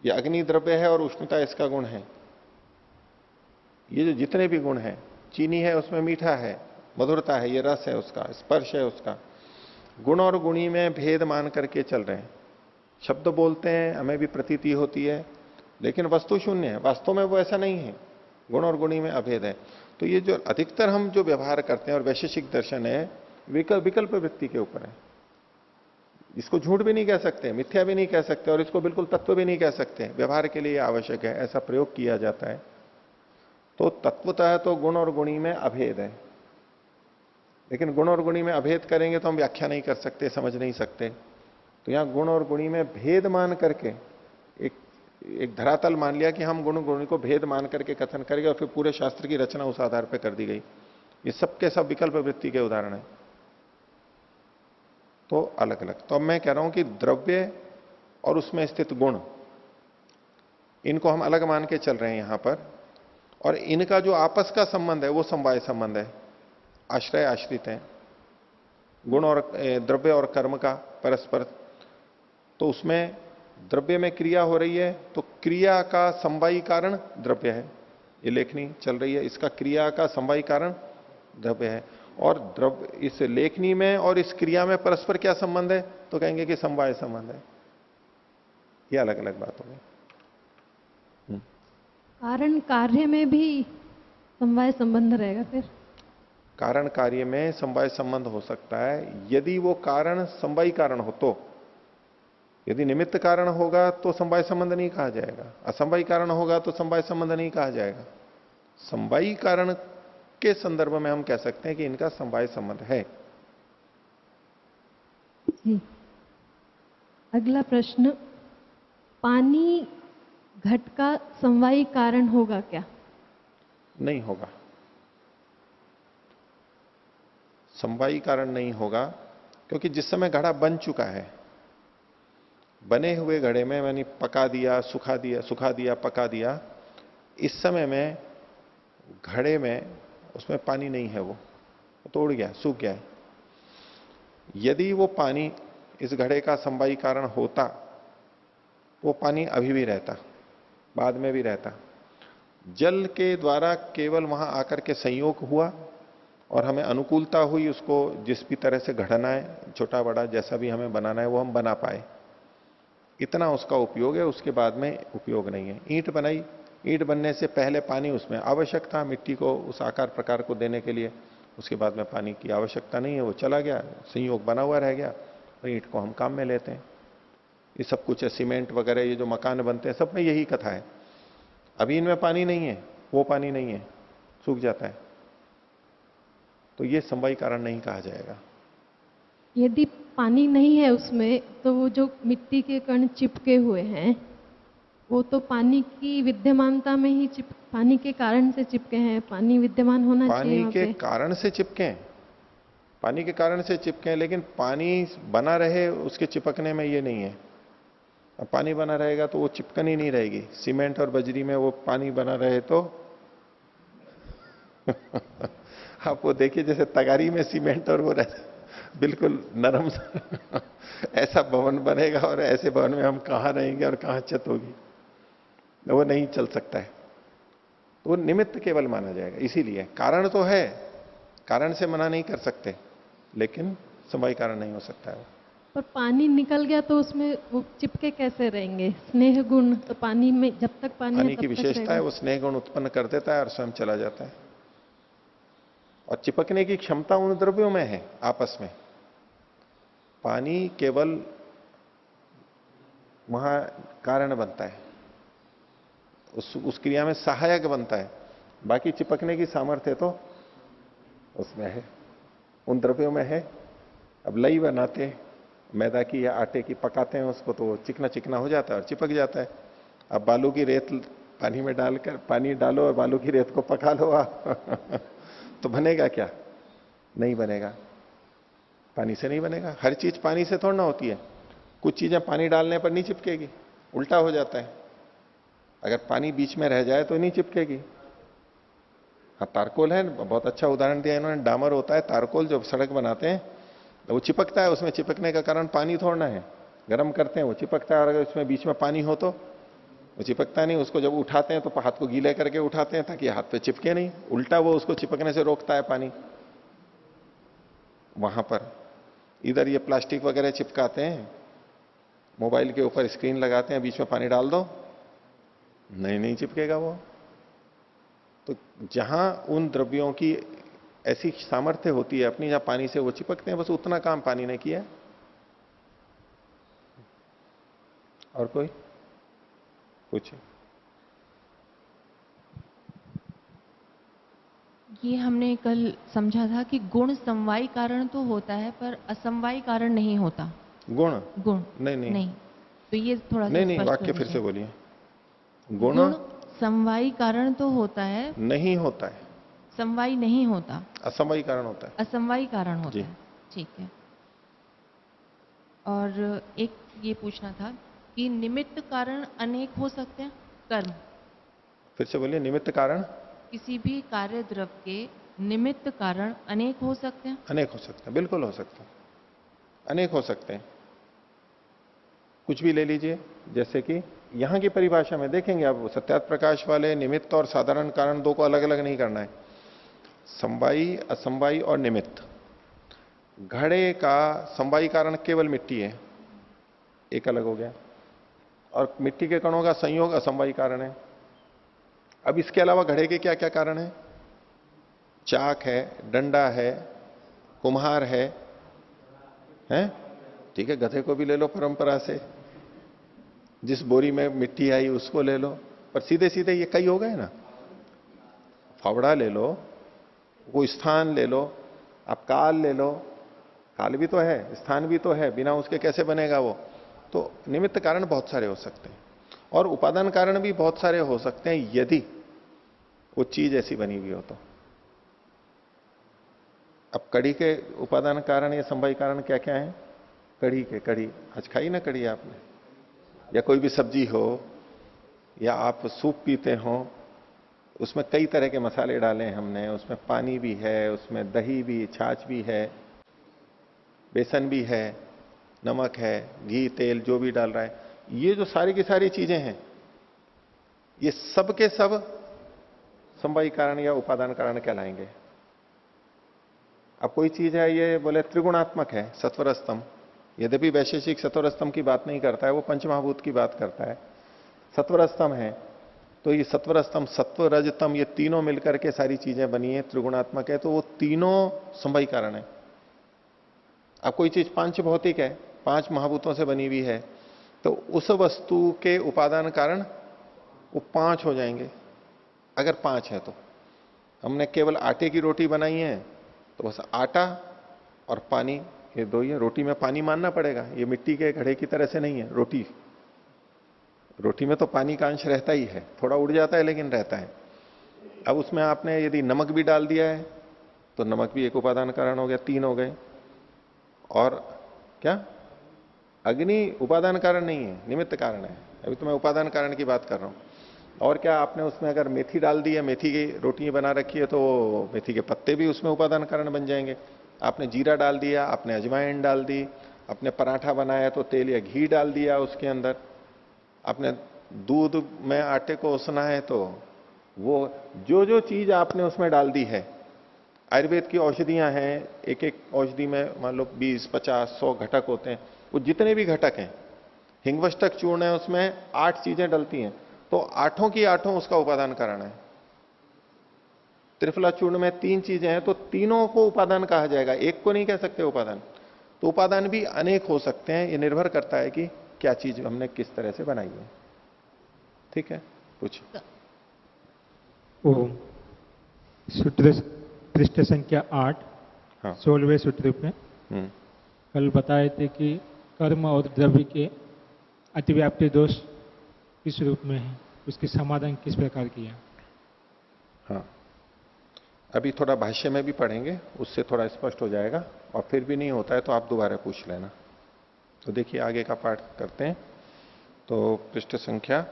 ये अग्नि द्रव्य है और उष्णता इसका गुण है। ये जो जितने भी गुण हैं, चीनी है उसमें मीठा है, मधुरता है, ये रस है उसका, स्पर्श है उसका, गुण और गुणी में भेद मान करके चल रहे हैं। शब्द बोलते हैं, हमें भी प्रतीति होती है, लेकिन वस्तु शून्य है। वास्तव में वो ऐसा नहीं है, गुण और गुणी में अभेद है। तो ये जो अधिकतर हम जो व्यवहार करते हैं और वैशेषिक दर्शन है, विकल्प वृत्ति के ऊपर है। इसको झूठ भी नहीं कह सकते, मिथ्या भी नहीं कह सकते, और इसको बिल्कुल तत्व भी नहीं कह सकते। व्यवहार के लिए आवश्यक है, ऐसा प्रयोग किया जाता है। तो तत्वतः तो गुण और गुणी में अभेद है, लेकिन गुण और गुणी में अभेद करेंगे तो हम व्याख्या नहीं कर सकते, समझ नहीं सकते। तो यहां गुण और गुणी में भेद मान करके एक धरातल मान लिया कि हम गुण गुणी को भेद मान करके कथन करेंगे, और फिर पूरे शास्त्र की रचना उस आधार पर कर दी गई। ये सब के सब विकल्प वृत्ति के उदाहरण है। तो अलग अलग, तो अब मैं कह रहा हूं कि द्रव्य और उसमें स्थित गुण, इनको हम अलग मान के चल रहे हैं यहां पर, और इनका जो आपस का संबंध है वो समवाय संबंध है, आश्रय आश्रित है। गुण और द्रव्य और कर्म का परस्पर, तो उसमें द्रव्य में क्रिया हो रही है तो क्रिया का समवायी कारण द्रव्य है। ये लेखनी चल रही है, इसका क्रिया का समवायी कारण द्रव्य है। और द्रव्य, इस लेखनी में और इस क्रिया में परस्पर क्या संबंध है, तो कहेंगे कि समवाय संबंध है। ये अलग अलग बात होगी। कारण कार्य में भी समवाय संबंध रहेगा फिर? कारण कार्य में समवाय संबंध हो सकता है यदि वो कारण समवायी कारण हो तो। यदि निमित्त कारण होगा तो समवाय संबंध नहीं कहा जाएगा, असमवायी कारण होगा तो समवाय संबंध नहीं कहा जाएगा। समवायी कारण के संदर्भ में हम कह सकते हैं कि इनका समवाय संबंध है। जी। अगला प्रश्न, पानी घट का समवायी कारण होगा क्या? नहीं होगा, समवायी कारण नहीं होगा, क्योंकि जिस समय घड़ा बन चुका है, बने हुए घड़े में मैंने पका दिया, सुखा दिया, पका दिया, इस समय में घड़े में उसमें पानी नहीं है, वो तोड़ गया, सूख गया है। यदि वो पानी इस घड़े का समवायी कारण होता, वो पानी अभी भी रहता, बाद में भी रहता। जल के द्वारा केवल वहां आकर के संयोग हुआ और हमें अनुकूलता हुई, उसको जिस भी तरह से घड़ना है, छोटा बड़ा जैसा भी हमें बनाना है वो हम बना पाए, इतना उसका उपयोग है। उसके बाद में उपयोग नहीं है। ईंट बनाई, ईंट बनने से पहले पानी उसमें आवश्यक था, मिट्टी को उस आकार प्रकार को देने के लिए। उसके बाद में पानी की आवश्यकता नहीं है, वो चला गया, संयोग बना हुआ रह गया, और ईंट को हम काम में लेते हैं। ये सब कुछ है, सीमेंट वगैरह, ये जो मकान बनते हैं सब में यही कथा है। अभी इनमें पानी नहीं है, वो पानी नहीं है, सूख जाता है, तो ये समवायी कारण नहीं कहा जाएगा। यदि पानी नहीं है उसमें, तो वो जो मिट्टी के कण चिपके हुए हैं, वो तो पानी की विद्यमानता में ही पानी के कारण से चिपके हैं। पानी विद्यमान होना चाहिए। पानी के कारण से चिपके, पानी के कारण से चिपके, लेकिन पानी बना रहे उसके चिपकने में ये नहीं है। अब पानी बना रहेगा तो वो चिपकन ही नहीं रहेगी। सीमेंट और बजरी में वो पानी बना रहे तो आप वो देखिए, जैसे तगारी में सीमेंट और वो बिल्कुल नरम ऐसा भवन बनेगा, और ऐसे भवन में हम कहां रहेंगे और कहां छत होगी, वो नहीं चल सकता है। वो निमित्त केवल माना जाएगा। इसीलिए कारण तो है, कारण से मना नहीं कर सकते, लेकिन समवायी कारण नहीं हो सकता है वो। पर पानी निकल गया तो उसमें वो चिपके कैसे रहेंगे? स्नेह गुण तो पानी में, जब तक पानी की विशेषता है, वो स्नेह गुण उत्पन्न कर देता है और स्वयं चला जाता है। और चिपकने की क्षमता उन द्रव्यों में है आपस में। पानी केवल वहां कारण बनता है, उस क्रिया में सहायक बनता है, बाकी चिपकने की सामर्थ्य तो उसमें है, उन द्रव्यों में है। अब लई बनाते हैं मैदा की या आटे की, पकाते हैं उसको तो चिकना चिकना हो जाता है और चिपक जाता है। अब बालू की रेत पानी में डालकर, पानी डालो और बालू की रेत को पका लो आप तो बनेगा क्या? नहीं बनेगा, पानी से नहीं बनेगा। हर चीज पानी से थोड़ा ना होती है, कुछ चीजें पानी डालने पर नहीं चिपकेगी, उल्टा हो जाता है। अगर पानी बीच में रह जाए तो नहीं चिपकेगी। हाँ, तारकोल है, बहुत अच्छा उदाहरण दिया इन्होंने, डामर होता है, तारकोल जो सड़क बनाते हैं तो वो चिपकता है, उसमें चिपकने का कारण पानी थोड़ना है, गर्म करते हैं वो चिपकता है, और अगर उसमें बीच में पानी हो तो वो चिपकता नहीं। उसको जब उठाते हैं तो हाथ को गीले करके उठाते हैं ताकि हाथ पे चिपके नहीं, उल्टा वो उसको चिपकने से रोकता है पानी। वहां पर इधर ये प्लास्टिक वगैरह चिपकाते हैं, मोबाइल के ऊपर स्क्रीन लगाते हैं, बीच में पानी डाल दो, नहीं चिपकेगा वो। तो जहां उन द्रव्यों की ऐसी सामर्थ्य होती है अपनी, जहां पानी से वो चिपकते हैं, बस उतना काम पानी ने किया। और कोई पूछे? ये हमने कल समझा था कि गुण समवायी कारण तो होता है पर असमवायी कारण नहीं होता। गुण गुण नहीं। तो ये थोड़ा सा नहीं, स्पष्ट वाक्य हो फिर से जाए। बोलिए। गुण समवायी कारण तो होता है, नहीं होता है, समवायी नहीं होता, असमवायी कारण होता है। असमवायी कारण होता जी। है। ठीक है। और एक ये पूछना था कि निमित्त कारण अनेक हो सकते हैं कर्म, फिर से बोलिए। निमित्त कारण किसी भी कार्य द्रव के निमित्त कारण अनेक हो सकते हैं। अनेक हो सकते हैं, बिल्कुल हो सकते हैं, अनेक हो सकते हैं। कुछ भी ले लीजिए, जैसे कि यहां की परिभाषा में देखेंगे आप, सत्यार्थ प्रकाश वाले निमित्त और साधारण कारण दो को अलग अलग नहीं करना है। समवायी, असमवायी और निमित्त। घड़े का समवायी कारण केवल मिट्टी है, एक अलग हो गया, और मिट्टी के कणों का संयोग असमवायी कारण है। अब इसके अलावा घड़े के क्या क्या कारण है? चाक है, डंडा है, कुम्हार है, हैं? ठीक है, गधे को भी ले लो परंपरा से, जिस बोरी में मिट्टी आई उसको ले लो, पर सीधे सीधे ये कई हो गए ना। फावड़ा ले लो, वो स्थान ले लो, आप काल ले लो, काल भी तो है, स्थान भी तो है, बिना उसके कैसे बनेगा वो? तो निमित्त कारण बहुत सारे हो सकते हैं, और उपादान कारण भी बहुत सारे हो सकते हैं, यदि वो चीज ऐसी बनी हुई हो तो। अब कड़ी के उपादान कारण या संवाई कारण क्या क्या है? कड़ी आज खाई ना कड़ी आपने, या कोई भी सब्जी हो, या आप सूप पीते हो, उसमें कई तरह के मसाले डाले हैं हमने, उसमें पानी भी है, उसमें दही भी, छाछ भी है, बेसन भी है, नमक है, घी, तेल जो भी डाल रहा है, ये जो सारी की सारी चीजें हैं, ये सब के सब समवायी कारण या उपादान कारण कहलाएंगे। अब कोई चीज है, ये बोले त्रिगुणात्मक है, सत्वर स्तंभ, यद्यपि वैशेषिक सत्वर स्तंभ की बात नहीं करता है, वो पंचमहाभूत की बात करता है। सत्वर स्तंभ है, तो ये सत्वर स्तंभ, सत्व, रज, तम, ये तीनों मिलकर के सारी चीजें बनी है, त्रिगुणात्मक है, तो वो तीनों समवायी कारण है। अब कोई चीज पांच भौतिक है, पांच महाभूतों से बनी हुई है, तो उस वस्तु के उपादान कारण वो पांच हो जाएंगे। अगर पांच है तो हमने केवल आटे की रोटी बनाई है तो बस आटा और पानी, ये दो ही है। रोटी में पानी मानना पड़ेगा, ये मिट्टी के घड़े की तरह से नहीं है। रोटी में तो पानी का अंश रहता ही है, थोड़ा उड़ जाता है लेकिन रहता है। अब उसमें आपने यदि नमक भी डाल दिया है तो नमक भी एक उपादान कारण हो गया, तीन हो गए। और क्या? अग्नि उपादान कारण नहीं है, निमित्त कारण है। अभी तो मैं उपादान कारण की बात कर रहा हूं। और क्या, आपने उसमें अगर मेथी डाल दी है, मेथी की रोटी बना रखी है, तो मेथी के पत्ते भी उसमें उपादान कारण बन जाएंगे। आपने जीरा डाल दिया, आपने अजवाइन डाल दी, आपने पराठा बनाया तो तेल या घी डाल दिया उसके अंदर, आपने दूध में आटे को उसना है तो वो जो जो चीज आपने उसमें डाल दी है। आयुर्वेद की औषधियां हैं, एक एक औषधि में मान लो 20, 50, 100 घटक होते हैं, वो जितने भी घटक हैं, हिंगवष्टक चूर्ण है, उसमें 8 चीजें डलती हैं, तो आठों की आठों उसका उपादान कारण है। त्रिफला चूर्ण में 3 चीजें हैं, तो तीनों को उपादान कहा जाएगा, एक को नहीं कह सकते उपादान। तो उपादान भी अनेक हो सकते हैं, ये निर्भर करता है कि क्या चीज हमने किस तरह से बनाई है। ठीक है, पूछिए। ओम। सूत्र पृष्ठ संख्या 8, हाँ। 16वें सूत्र पे कल बताए थे कि कर्म और द्रव्य के अतिव्याप्ति दोष किस रूप में है, उसके समाधान किस प्रकार किया। हाँ, अभी थोड़ा भाष्य में भी पढ़ेंगे, उससे थोड़ा स्पष्ट हो जाएगा, और फिर भी नहीं होता है तो आप दोबारा पूछ लेना। तो देखिए आगे का पाठ करते हैं। तो पृष्ठ संख्या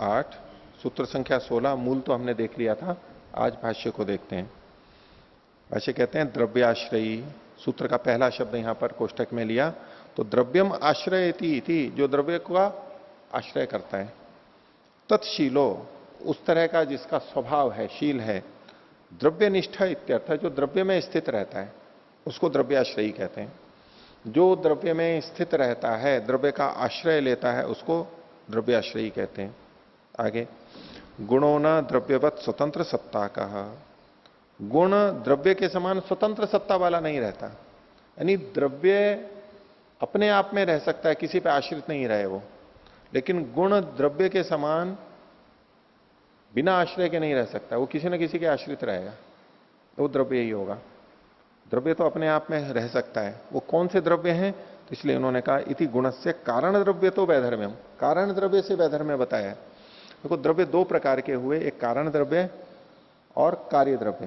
8 सूत्र संख्या 16, मूल तो हमने देख लिया था, आज भाष्य को देखते हैं। भाष्य कहते हैं द्रव्याश्रयी, सूत्र का पहला शब्द यहां पर कोष्टक में लिया, तो द्रव्यम आश्रयति, जो द्रव्य का आश्रय करता है, तत्शीलो, उस तरह का जिसका स्वभाव है, शील है, द्रव्य निष्ठा इत्यर्थ, जो द्रव्य में स्थित रहता है उसको द्रव्याश्रयी कहते हैं। जो द्रव्य में स्थित रहता है, द्रव्य का आश्रय लेता है, उसको द्रव्याश्रयी कहते हैं। आगे, गुणों न द्रव्यवत स्वतंत्र सत्ता कहा, गुण द्रव्य के समान स्वतंत्र सत्ता वाला नहीं रहता, यानी द्रव्य अपने आप में रह सकता है, किसी पे आश्रित नहीं रहे वो, लेकिन गुण द्रव्य के समान बिना आश्रय के नहीं रह सकता, वो किसी न किसी के आश्रित रहेगा, तो वो द्रव्य ही होगा। द्रव्य तो अपने आप में रह सकता है, वो कौन से द्रव्य हैं, तो इसलिए उन्होंने कहा इति गुणस्य कारण द्रव्य तो वैधर्म्यम, कारण द्रव्य से वैधर्म्य बताया। देखो द्रव्य दो प्रकार के हुए, एक कारण द्रव्य और कार्य द्रव्य।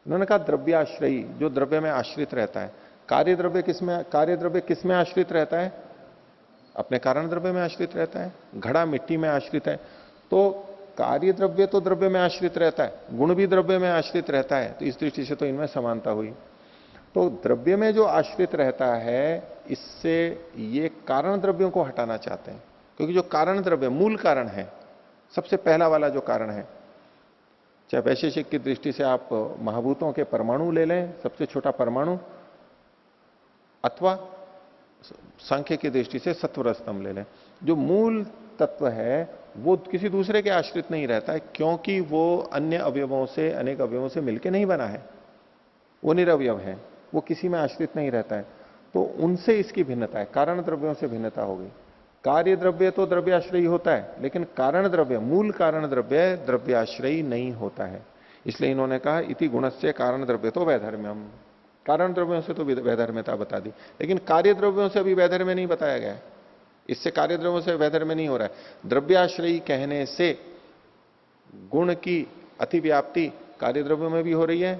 उन्होंने कहा द्रव्याश्रयी, जो द्रव्य में आश्रित रहता है। कार्य द्रव्य किसमें आश्रित रहता है, अपने कारण द्रव्य में आश्रित रहता है। घड़ा मिट्टी में आश्रित है, तो कार्य द्रव्य तो द्रव्य में आश्रित रहता है, गुण भी द्रव्य में आश्रित रहता है, तो इस दृष्टि से तो इनमें समानता हुई। तो द्रव्य में जो आश्रित रहता है, इससे ये कारण द्रव्यों को हटाना चाहते हैं, क्योंकि जो कारण द्रव्य मूल कारण है, सबसे पहला वाला जो कारण है, चाहे वैशेषिक की दृष्टि से आप महाभूतों के परमाणु ले लें, सबसे छोटा परमाणु, अथवा सांख्य की दृष्टि से सत्वर स्तंभ ले लें, जो मूल तत्व है वो किसी दूसरे के आश्रित नहीं रहता है, क्योंकि वो अन्य अवयवों से, अनेक अवयवों से मिलकर नहीं बना है, वो निरवयव है, वो किसी में आश्रित नहीं रहता है। तो उनसे इसकी भिन्नता है, कारण द्रव्यों से भिन्नता होगी। कार्य द्रव्य तो द्रव्याश्रयी होता है, लेकिन कारण द्रव्य, मूल कारण द्रव्य द्रव्याश्रयी नहीं होता है। इसलिए इन्होंने कहा इति गुणस्य कारण द्रव्य तो वैधर्म्यम, कारण द्रव्यों से तो वैधर्म्यता बता दी, लेकिन कार्य द्रव्यों से अभी वैधर्म्य नहीं बताया गया है। इससे कार्य द्रव्यों से वैधर्म्य नहीं हो रहा है। द्रव्याश्रयी कहने से गुण की अतिव्याप्ति कार्य द्रव्यों में भी हो रही है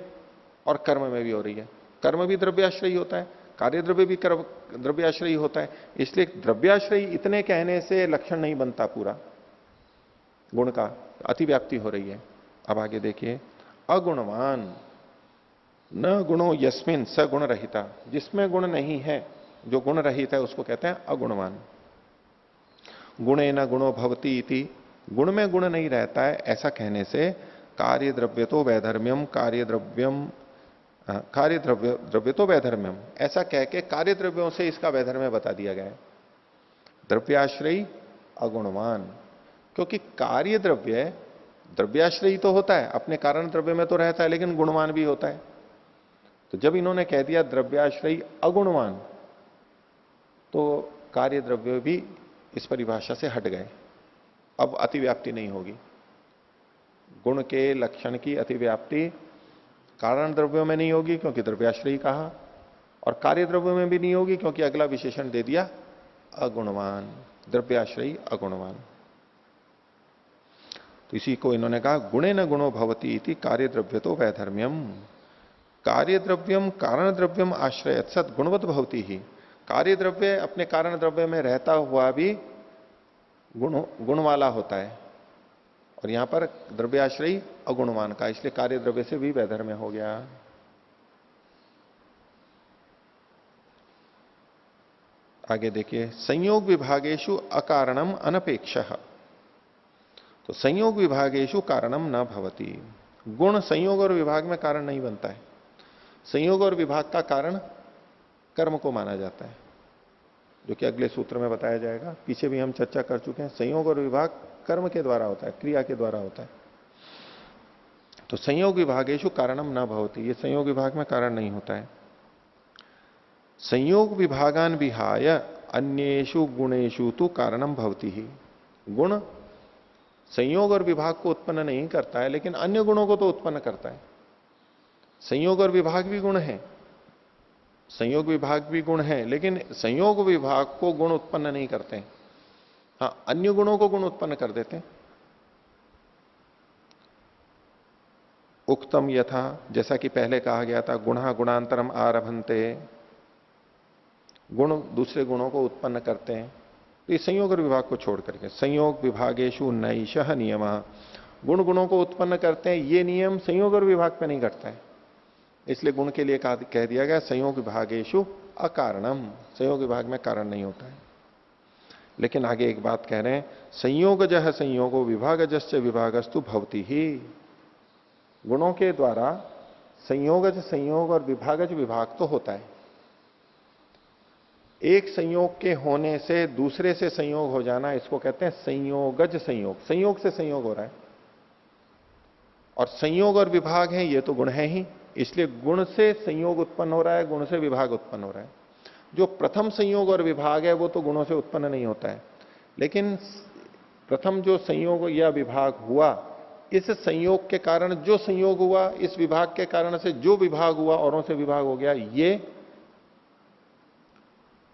और कर्म में भी हो रही है। कर्म भी द्रव्याश्रयी होता है, कार्य द्रव्य भी द्रव्याश्रयी होता है। इसलिए द्रव्याश्रयी इतने कहने से लक्षण नहीं बनता पूरा, गुण का अतिव्याप्ति हो रही है। अब आगे देखिए, अगुणवान न गुणो यस्मिन स गुण रहिता, जिसमें गुण नहीं है, जो गुण रहित है उसको कहते हैं अगुणवान। गुणे न गुणो भवती इति, गुण में गुण नहीं रहता है, ऐसा कहने से कार्य द्रव्य तो वैधर्म्यम, कार्य द्रव्य तो वैधर्म्यम, ऐसा कह के कार्य द्रव्यों से इसका वैधर्म्य बता दिया गया है। द्रव्याश्रयी अगुणवान, क्योंकि कार्य द्रव्य द्रव्याश्रयी तो होता है, अपने कारण द्रव्य में तो रहता है, लेकिन गुणवान भी होता है। तो जब इन्होंने कह दिया द्रव्याश्रयी अगुणवान, तो कार्य द्रव्य भी इस परिभाषा से हट गए, अब अतिव्याप्ति नहीं होगी। गुण के लक्षण की अतिव्याप्ति कारण द्रव्यों में नहीं होगी, क्योंकि द्रव्याश्रयी कहा, और कार्य द्रव्यों में भी नहीं होगी, क्योंकि अगला विशेषण दे दिया अगुणवान, द्रव्याश्रयी अगुणवान। तो इसी को इन्होंने कहा गुणे न गुणो भवती इति कार्य द्रव्य तो वैधर्म्यम, कार्य द्रव्यम कारण द्रव्यम आश्रय सद गुणवत भवती ही, कार्य द्रव्य अपने कारण द्रव्य में रहता हुआ भी गुण वाला होता है, और यहां पर द्रव्याश्रयी अगुणवान का, इसलिए कार्य द्रव्य से भी वैधर्म्य हो गया। आगे देखिए, संयोग विभागेशु अकारणम अनपेक्षः, तो संयोग विभागेशु कारणम न भवती, गुण संयोग और विभाग में कारण नहीं बनता है। संयोग और विभाग का कारण कर्म को माना जाता है, जो कि अगले सूत्र में बताया जाएगा, पीछे भी हम चर्चा कर चुके हैं। संयोग और विभाग कर्म के द्वारा होता है, क्रिया के द्वारा होता है। तो संयोग विभागेशु कारणम न भवति, ये संयोग विभाग में कारण नहीं होता है। संयोग विभागान विहाय अन्येषु गुणेषु तो कारणम भवति ही। गुण संयोग और विभाग को उत्पन्न नहीं करता है, लेकिन अन्य गुणों को तो उत्पन्न करता है। संयोग और विभाग भी गुण है, संयोग विभाग भी गुण है, लेकिन संयोग विभाग को गुण उत्पन्न नहीं करते हैं। हाँ, अन्य गुणों को गुण उत्पन्न कर देते हैं। उक्तम यथा, जैसा कि पहले कहा गया था, गुणा गुणांतरम आरभंते, गुण दूसरे गुणों को उत्पन्न करते हैं। तो ये संयोग और विभाग को छोड़ करके संयोग विभागेशु नैशः नियम, गुण गुणों को उत्पन्न करते हैं, ये नियम संयोग और विभाग पे नहीं करता है। इसलिए गुण के लिए कह दिया गया संयोग विभागेशु अकारणम, संयोग विभाग में कारण नहीं होता है। लेकिन आगे एक बात कह रहे हैं, संयोगजः संयोगो विभागजश्च विभागस्तु भवति ही। गुणों के द्वारा संयोगज संयोग और विभागज विभाग तो होता है। एक संयोग के होने से दूसरे से संयोग हो जाना, इसको कहते हैं संयोगज संयोग। संयोग से संयोग हो रहा है, और संयोग और विभाग है, ये तो गुण है ही, इसलिए गुण से संयोग उत्पन्न हो रहा है, गुण से विभाग उत्पन्न हो रहा है। जो प्रथम संयोग और विभाग है वो तो गुणों से उत्पन्न नहीं होता है, लेकिन प्रथम जो संयोग या विभाग हुआ, इस संयोग के कारण जो संयोग हुआ, इस विभाग के कारण से जो विभाग हुआ, औरों से विभाग हो गया, ये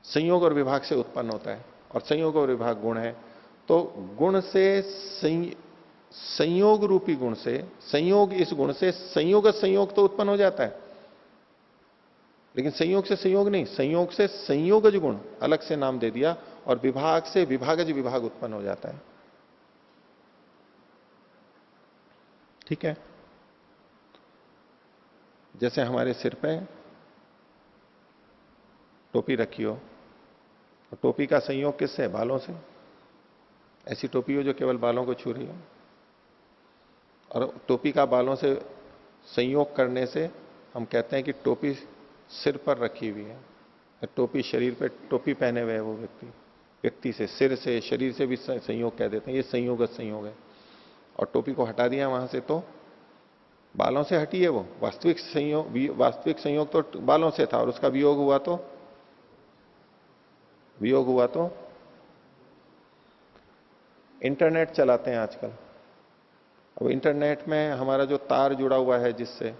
संयोग और विभाग से उत्पन्न होता है। और संयोग और विभाग गुण है, तो गुण से संयोग रूपी गुण से संयोग, इस गुण से संयोग संयोग तो उत्पन्न हो जाता है, लेकिन संयोग से संयोग नहीं, संयोग से संयोगज गुण अलग से नाम दे दिया, और विभाग से विभागज विभाग उत्पन्न हो जाता है। ठीक है, जैसे हमारे सिर पे टोपी रखी हो, और टोपी का संयोग किससे? बालों से। ऐसी टोपी हो जो केवल बालों को छू रही हो, और टोपी का बालों से संयोग करने से हम कहते हैं कि टोपी सिर पर रखी हुई है। टोपी शरीर पे टोपी पहने हुए है वो व्यक्ति से, सिर से, शरीर से भी संयोग कह देते हैं, ये संयोग संयोग है। और टोपी को हटा दिया वहां से तो बालों से हटी है वो। वास्तविक संयोग तो बालों से था, और उसका वियोग हुआ तो इंटरनेट चलाते हैं आजकल। अब इंटरनेट में हमारा जो तार जुड़ा हुआ है जिससे,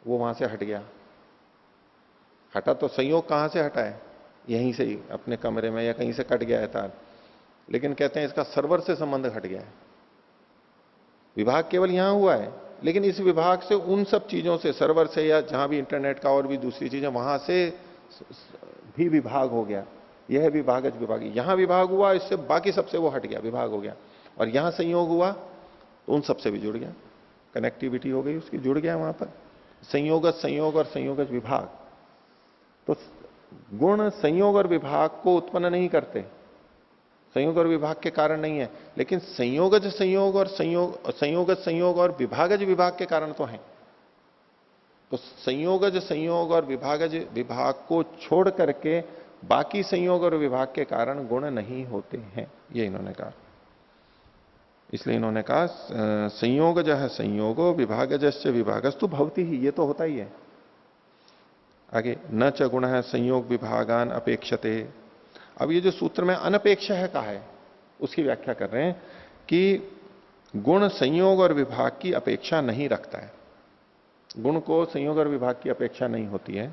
वो वहां से हट गया। हटा तो संयोग कहां से हटा है? यहीं से ही, अपने कमरे में या कहीं से कट गया है तार, लेकिन कहते हैं इसका सर्वर से संबंध हट गया है। विभाग केवल यहां हुआ है, लेकिन इस विभाग से उन सब चीजों से, सर्वर से या जहां भी इंटरनेट का और भी दूसरी चीजें, वहां से भी विभाग हो गया। यह है विभागज विभाग। यहां विभाग हुआ, इससे बाकी सबसे वो हट गया, विभाग हो गया। और यहां संयोग हुआ तो उन सबसे भी जुड़ गया, कनेक्टिविटी हो गई उसकी, जुड़ गया वहां पर। संयोगज संयोग और संयोगज विभाग। तो गुण संयोग और विभाग को उत्पन्न नहीं करते, संयोग और विभाग के कारण नहीं है, लेकिन संयोगज संयोग और संयोगज संयोग और विभागज विभाग के कारण तो हैं। तो संयोगज संयोग और विभागज विभाग को छोड़ करके बाकी संयोग और विभाग के कारण गुण नहीं होते हैं, ये इन्होंने कहा। इसलिए इन्होंने कहा संयोगजः संयोगो विभागजश्च विभागस्तु भवति ही, ये तो होता ही है। आगे न च गुणः संयोग विभागान अपेक्षते। अब ये जो सूत्र में अनपेक्ष है कहा है, उसकी व्याख्या कर रहे हैं कि गुण संयोग और विभाग की अपेक्षा नहीं रखता है। गुण को संयोग और विभाग की अपेक्षा नहीं होती है।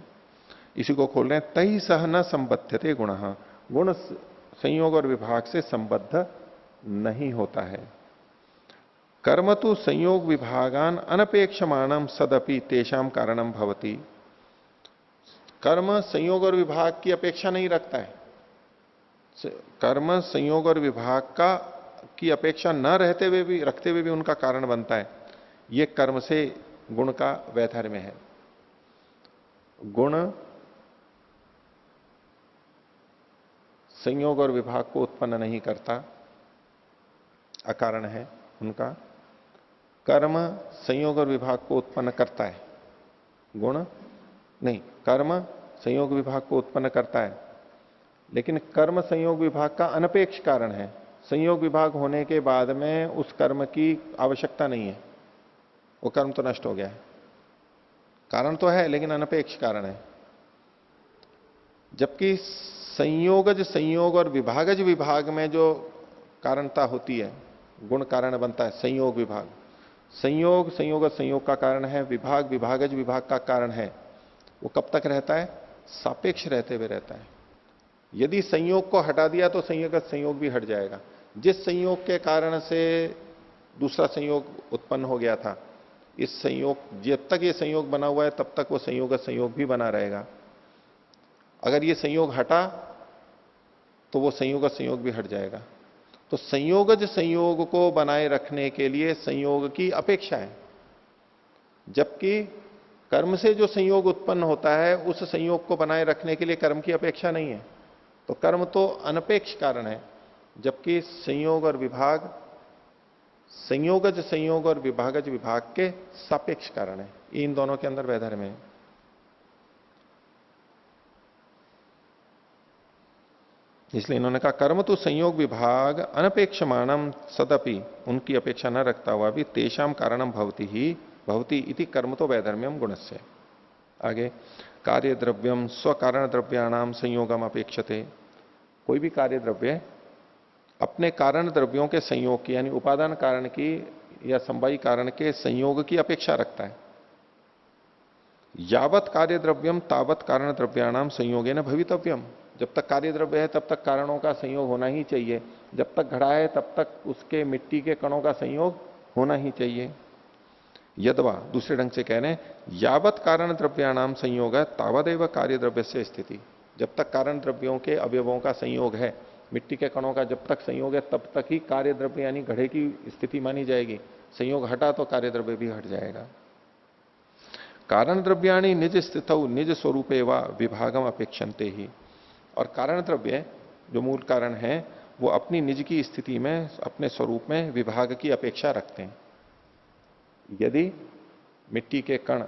इसी को खोल रहे हैं, तई सह न संबद्धते गुण। गुण संयोग और विभाग से संबद्ध नहीं होता है। कर्म तो संयोग विभागान अनपेक्षमाणम सदपि तेषाम कारणम भवति। कर्म संयोग और विभाग की अपेक्षा नहीं रखता है। कर्म संयोग और विभाग की अपेक्षा न रखते हुए भी उनका कारण बनता है। यह कर्म से गुण का वैधर्म्य है। गुण संयोग और विभाग को उत्पन्न नहीं करता, अकारण है उनका। कर्म संयोग और विभाग को उत्पन्न करता है, गुण नहीं। कर्म संयोग विभाग को उत्पन्न करता है, लेकिन कर्म संयोग विभाग का अनपेक्ष कारण है। संयोग विभाग होने के बाद में उस कर्म की आवश्यकता नहीं है। वो कर्म तो नष्ट हो गया है। कारण तो है लेकिन अनपेक्ष कारण है। जबकि संयोगज संयोग और विभागज विभाग में जो कारणता होती है, गुण कारण बनता है संयोग विभाग। संयोग संयोगज संयोग का कारण है, विभाग विभागज विभाग का कारण है। वो कब तक रहता है? सापेक्ष रहते हुए रहता है। यदि संयोग को हटा दिया तो संयोगज संयोग भी हट जाएगा। जिस संयोग के कारण से दूसरा संयोग उत्पन्न हो गया था, इस संयोग, जब तक ये संयोग बना हुआ है तब तक वो संयोगज संयोग भी बना रहेगा। अगर ये संयोग हटा तो वो संयोगज संयोग भी हट जाएगा। तो संयोगज संयोग को बनाए रखने के लिए संयोग की अपेक्षा है, जबकि कर्म से जो संयोग उत्पन्न होता है उस संयोग को बनाए रखने के लिए कर्म की अपेक्षा नहीं है। तो कर्म तो अनपेक्ष कारण है, जबकि संयोग और विभाग, संयोगज संयोग और विभागज विभाग के सापेक्ष कारण है। इन दोनों के अंदर वैधर्म है। इसलिए इन्होंने कहा कर्म तो संयोग विभाग अनपेक्षमाणम सदपि, उनकी अपेक्षा न रखता हुआ भी तेषाम कारणम भवति इति कर्म तो वैधर्म्यम गुणस्य। आगे कार्य द्रव्यम स्वकारण द्रव्याणाम संयोगम अपेक्षते। कोई भी कार्य द्रव्य अपने कारण द्रव्यों के संयोग की, यानी उपादान कारण की या संवाई कारण के संयोग की अपेक्षा रखता है। यावत कार्य द्रव्यम तावत कारण द्रव्याणाम संयोगे न भवितव्यम। जब तक कार्य द्रव्य है तब तक कारणों का संयोग होना ही चाहिए। जब तक घड़ा है तब तक उसके मिट्टी के कणों का संयोग होना ही चाहिए। यदवा, दूसरे ढंग से कह रहे हैं, यावत कारण द्रव्याणाम संयोग है तावदेव कार्य द्रव्य से स्थिति। जब तक कारण द्रव्यों के अवयवों का संयोग है, मिट्टी के कणों का जब तक संयोग है तब तक ही कार्य द्रव्य यानी घड़े की स्थिति मानी जाएगी। संयोग हटा तो कार्य द्रव्य भी हट जाएगा। कारण द्रव्याणी निज स्थित निज स्वरूपे व विभागम अपेक्षन्ते ही। और कारण द्रव्य जो मूल कारण है वो अपनी निज की स्थिति में, अपने स्वरूप में विभाग की अपेक्षा रखते हैं। यदि मिट्टी के कण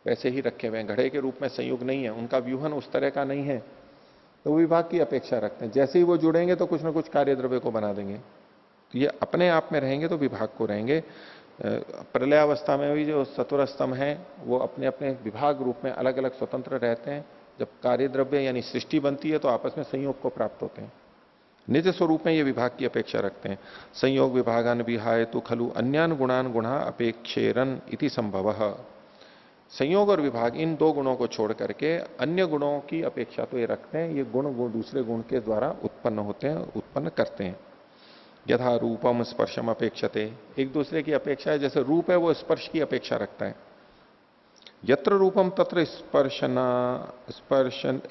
वैसे ही रखे हुए हैं, घड़े के रूप में संयोग नहीं है, उनका व्यूहन उस तरह का नहीं है, तो वो विभाग की अपेक्षा रखते हैं। जैसे ही वो जुड़ेंगे तो कुछ ना कुछ कार्य द्रव्य को बना देंगे। तो ये अपने आप में रहेंगे तो विभाग को रहेंगे। प्रलयावस्था में भी जो सत्वर स्तंभ है वो अपने अपने विभाग रूप में अलग अलग स्वतंत्र रहते हैं। जब कार्य द्रव्य यानी सृष्टि बनती है तो आपस में संयोग को प्राप्त होते हैं। निज स्वरूप में ये विभाग की अपेक्षा रखते हैं। संयोग विभागान विहाय तो खलु अन्यान गुणान गुणा अपेक्षेरन इति संभव। संयोग और विभाग इन दो गुणों को छोड़ करके अन्य गुणों की अपेक्षा तो ये रखते हैं। ये गुण दूसरे गुण के द्वारा उत्पन्न होते हैं, उत्पन्न करते हैं। यथा रूपम स्पर्शम अपेक्षते, एक दूसरे की अपेक्षा है। जैसे रूप है वो स्पर्श की अपेक्षा रखता है। यत्र रूपम तत्र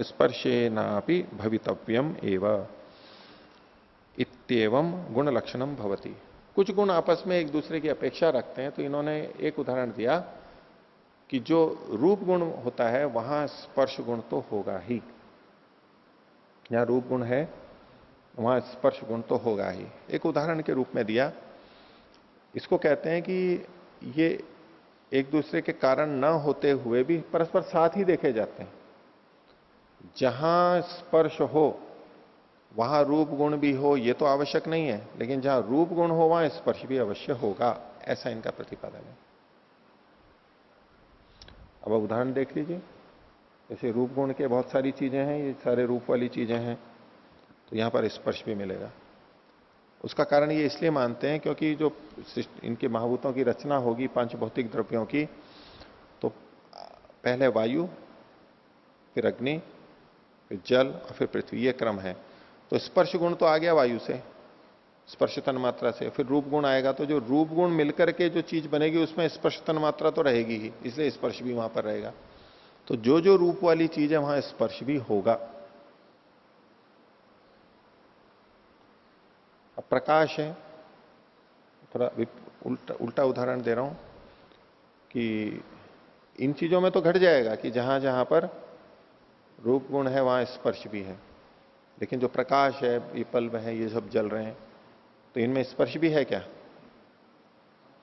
स्पर्शेनापि भवितव्यम एव इत्येवं गुण लक्षणम भवति। कुछ गुण आपस में एक दूसरे की अपेक्षा रखते हैं। तो इन्होंने एक उदाहरण दिया कि जो रूप गुण होता है वहां स्पर्श गुण तो होगा ही। जहां रूप गुण है वहां स्पर्श गुण तो होगा ही। एक उदाहरण के रूप में दिया, इसको कहते हैं कि ये एक दूसरे के कारण न होते हुए भी परस्पर साथ ही देखे जाते हैं। जहां स्पर्श हो वहां रूप गुण भी हो ये तो आवश्यक नहीं है, लेकिन जहां रूप गुण हो वहां स्पर्श भी अवश्य होगा, ऐसा इनका प्रतिपादन है। अब उदाहरण देख लीजिए। जैसे रूप गुण के बहुत सारी चीजें हैं, ये सारे रूप वाली चीजें हैं, तो यहां पर स्पर्श भी मिलेगा। उसका कारण ये इसलिए मानते हैं क्योंकि जो इनके महाभूतों की रचना होगी पांच भौतिक द्रव्यों की, तो पहले वायु, फिर अग्नि, फिर जल और फिर पृथ्वी, ये क्रम है। तो स्पर्श गुण तो आ गया वायु से, स्पर्श तन मात्रा से। फिर रूप गुण आएगा, तो जो रूप गुण मिलकर के जो चीज बनेगी उसमें स्पर्श तन मात्रा तो रहेगी ही, इसलिए स्पर्श भी वहां पर रहेगा। तो जो जो रूप वाली चीज है वहां स्पर्श भी होगा। अब प्रकाश है, थोड़ा उल्टा उदाहरण दे रहा हूं कि इन चीजों में तो घट जाएगा कि जहां जहां पर रूप गुण है वहां स्पर्श भी है। लेकिन जो प्रकाश है, ये बल्ब है, ये सब जल रहे हैं, तो इनमें स्पर्श भी है क्या?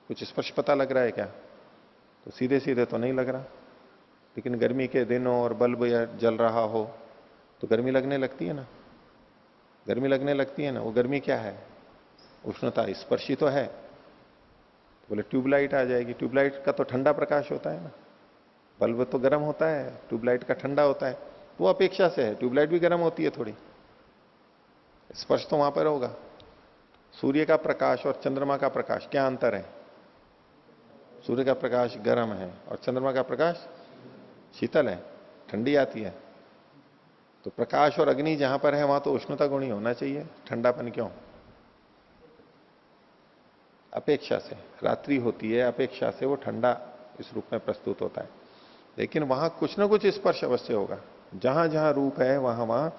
कुछ स्पर्श पता लग रहा है क्या? तो सीधे सीधे तो नहीं लग रहा। लेकिन गर्मी के दिनों और बल्ब या जल रहा हो तो गर्मी लगने लगती है ना, गर्मी लगने लगती है ना। वो गर्मी क्या है? उष्णता, स्पर्शी तो है। बोले ट्यूबलाइट आ जाएगी, ट्यूबलाइट का तो ठंडा प्रकाश होता है ना, बल्ब तो गर्म होता है, ट्यूबलाइट का ठंडा होता है, तो वो अपेक्षा से है, ट्यूबलाइट भी गर्म होती है थोड़ी, स्पर्श तो वहां पर होगा। सूर्य का प्रकाश और चंद्रमा का प्रकाश क्या अंतर है? सूर्य का प्रकाश गर्म है और चंद्रमा का प्रकाश शीतल है, ठंडी आती है। तो प्रकाश और अग्नि जहां पर है वहां तो उष्णता गुण ही होना चाहिए, ठंडापन क्यों? अपेक्षा से रात्रि होती है, अपेक्षा से वो ठंडा इस रूप में प्रस्तुत होता है। लेकिन वहां कुछ ना कुछ स्पर्श अवश्य होगा, जहां जहां रूप है वहां वहां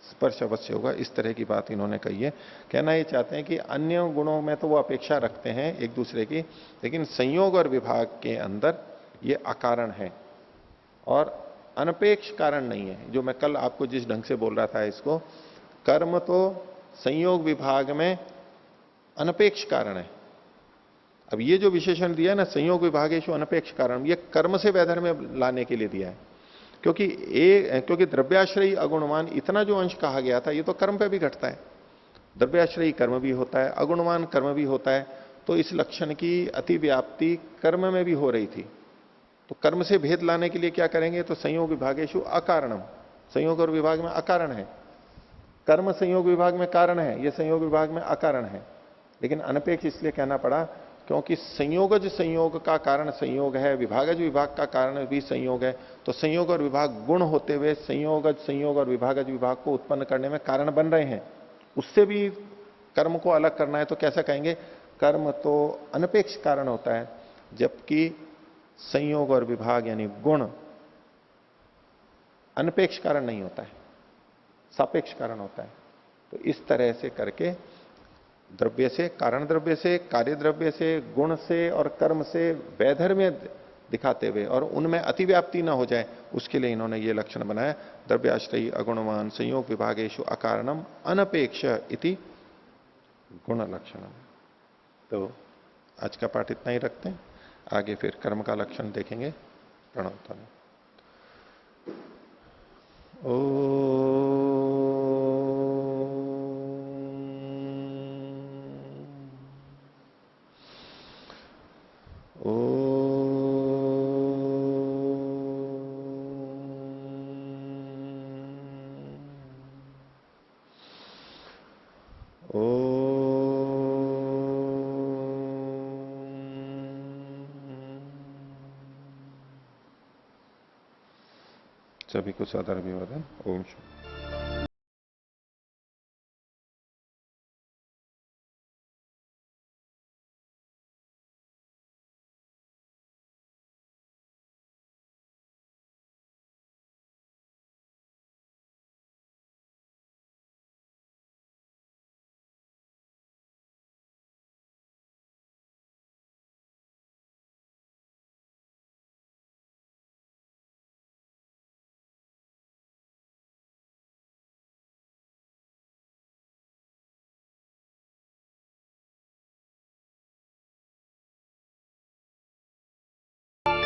स्पर्श अवश्य होगा। इस तरह की बात इन्होंने कही है। कहना ये चाहते हैं कि अन्य गुणों में तो वो अपेक्षा रखते हैं एक दूसरे की, लेकिन संयोग और विभाग के अंदर ये अकारण है और अनपेक्ष कारण नहीं है। जो मैं कल आपको जिस ढंग से बोल रहा था इसको, कर्म तो संयोग विभाग में अनपेक्ष कारण है। अब ये जो विशेषण दिया है ना, संयोग विभागेशु अनपेक्ष कारण, ये कर्म से वैधर्म्य लाने के लिए दिया है। क्योंकि द्रव्याश्रयी अगुणवान इतना जो अंश कहा गया था, ये तो कर्म पे भी घटता है। द्रव्याश्रयी कर्म भी होता है, अगुणवान कर्म भी होता है। तो इस लक्षण की अतिव्याप्ति कर्म में भी हो रही थी। तो कर्म से भेद लाने के लिए क्या करेंगे? तो संयोग विभागेशु अकारणम, संयोग और विभाग में अकारण है, कर्म संयोग विभाग में कारण है, यह संयोग विभाग में अकारण है। लेकिन अनपेक्ष इसलिए कहना पड़ा क्योंकि संयोगज संयोग का कारण संयोग है, विभागज विभाग का कारण भी संयोग है। तो संयोग और विभाग गुण होते हुए संयोगज संयोग और विभागज विभाग को उत्पन्न करने में कारण बन रहे हैं। उससे भी कर्म को अलग करना है तो कैसा कहेंगे? कर्म तो अनपेक्ष कारण होता है, जबकि संयोग और विभाग यानी गुण अनपेक्ष कारण नहीं होता है, सापेक्ष कारण होता है। तो इस तरह से करके द्रव्य से, कारण द्रव्य से, कार्य द्रव्य से, गुण से और कर्म से वैधर्म्य दिखाते हुए और उनमें अतिव्याप्ति ना हो जाए, उसके लिए इन्होंने ये लक्षण बनाया। द्रव्याश्रयी अगुणवान संयोग विभागेशु अकारणम अनपेक्ष इति गुण लक्षणम। तो आज का पाठ इतना ही रखते हैं, आगे फिर कर्म का लक्षण देखेंगे। प्रणव। सभी को सादर अभिवादन। ओम शांति।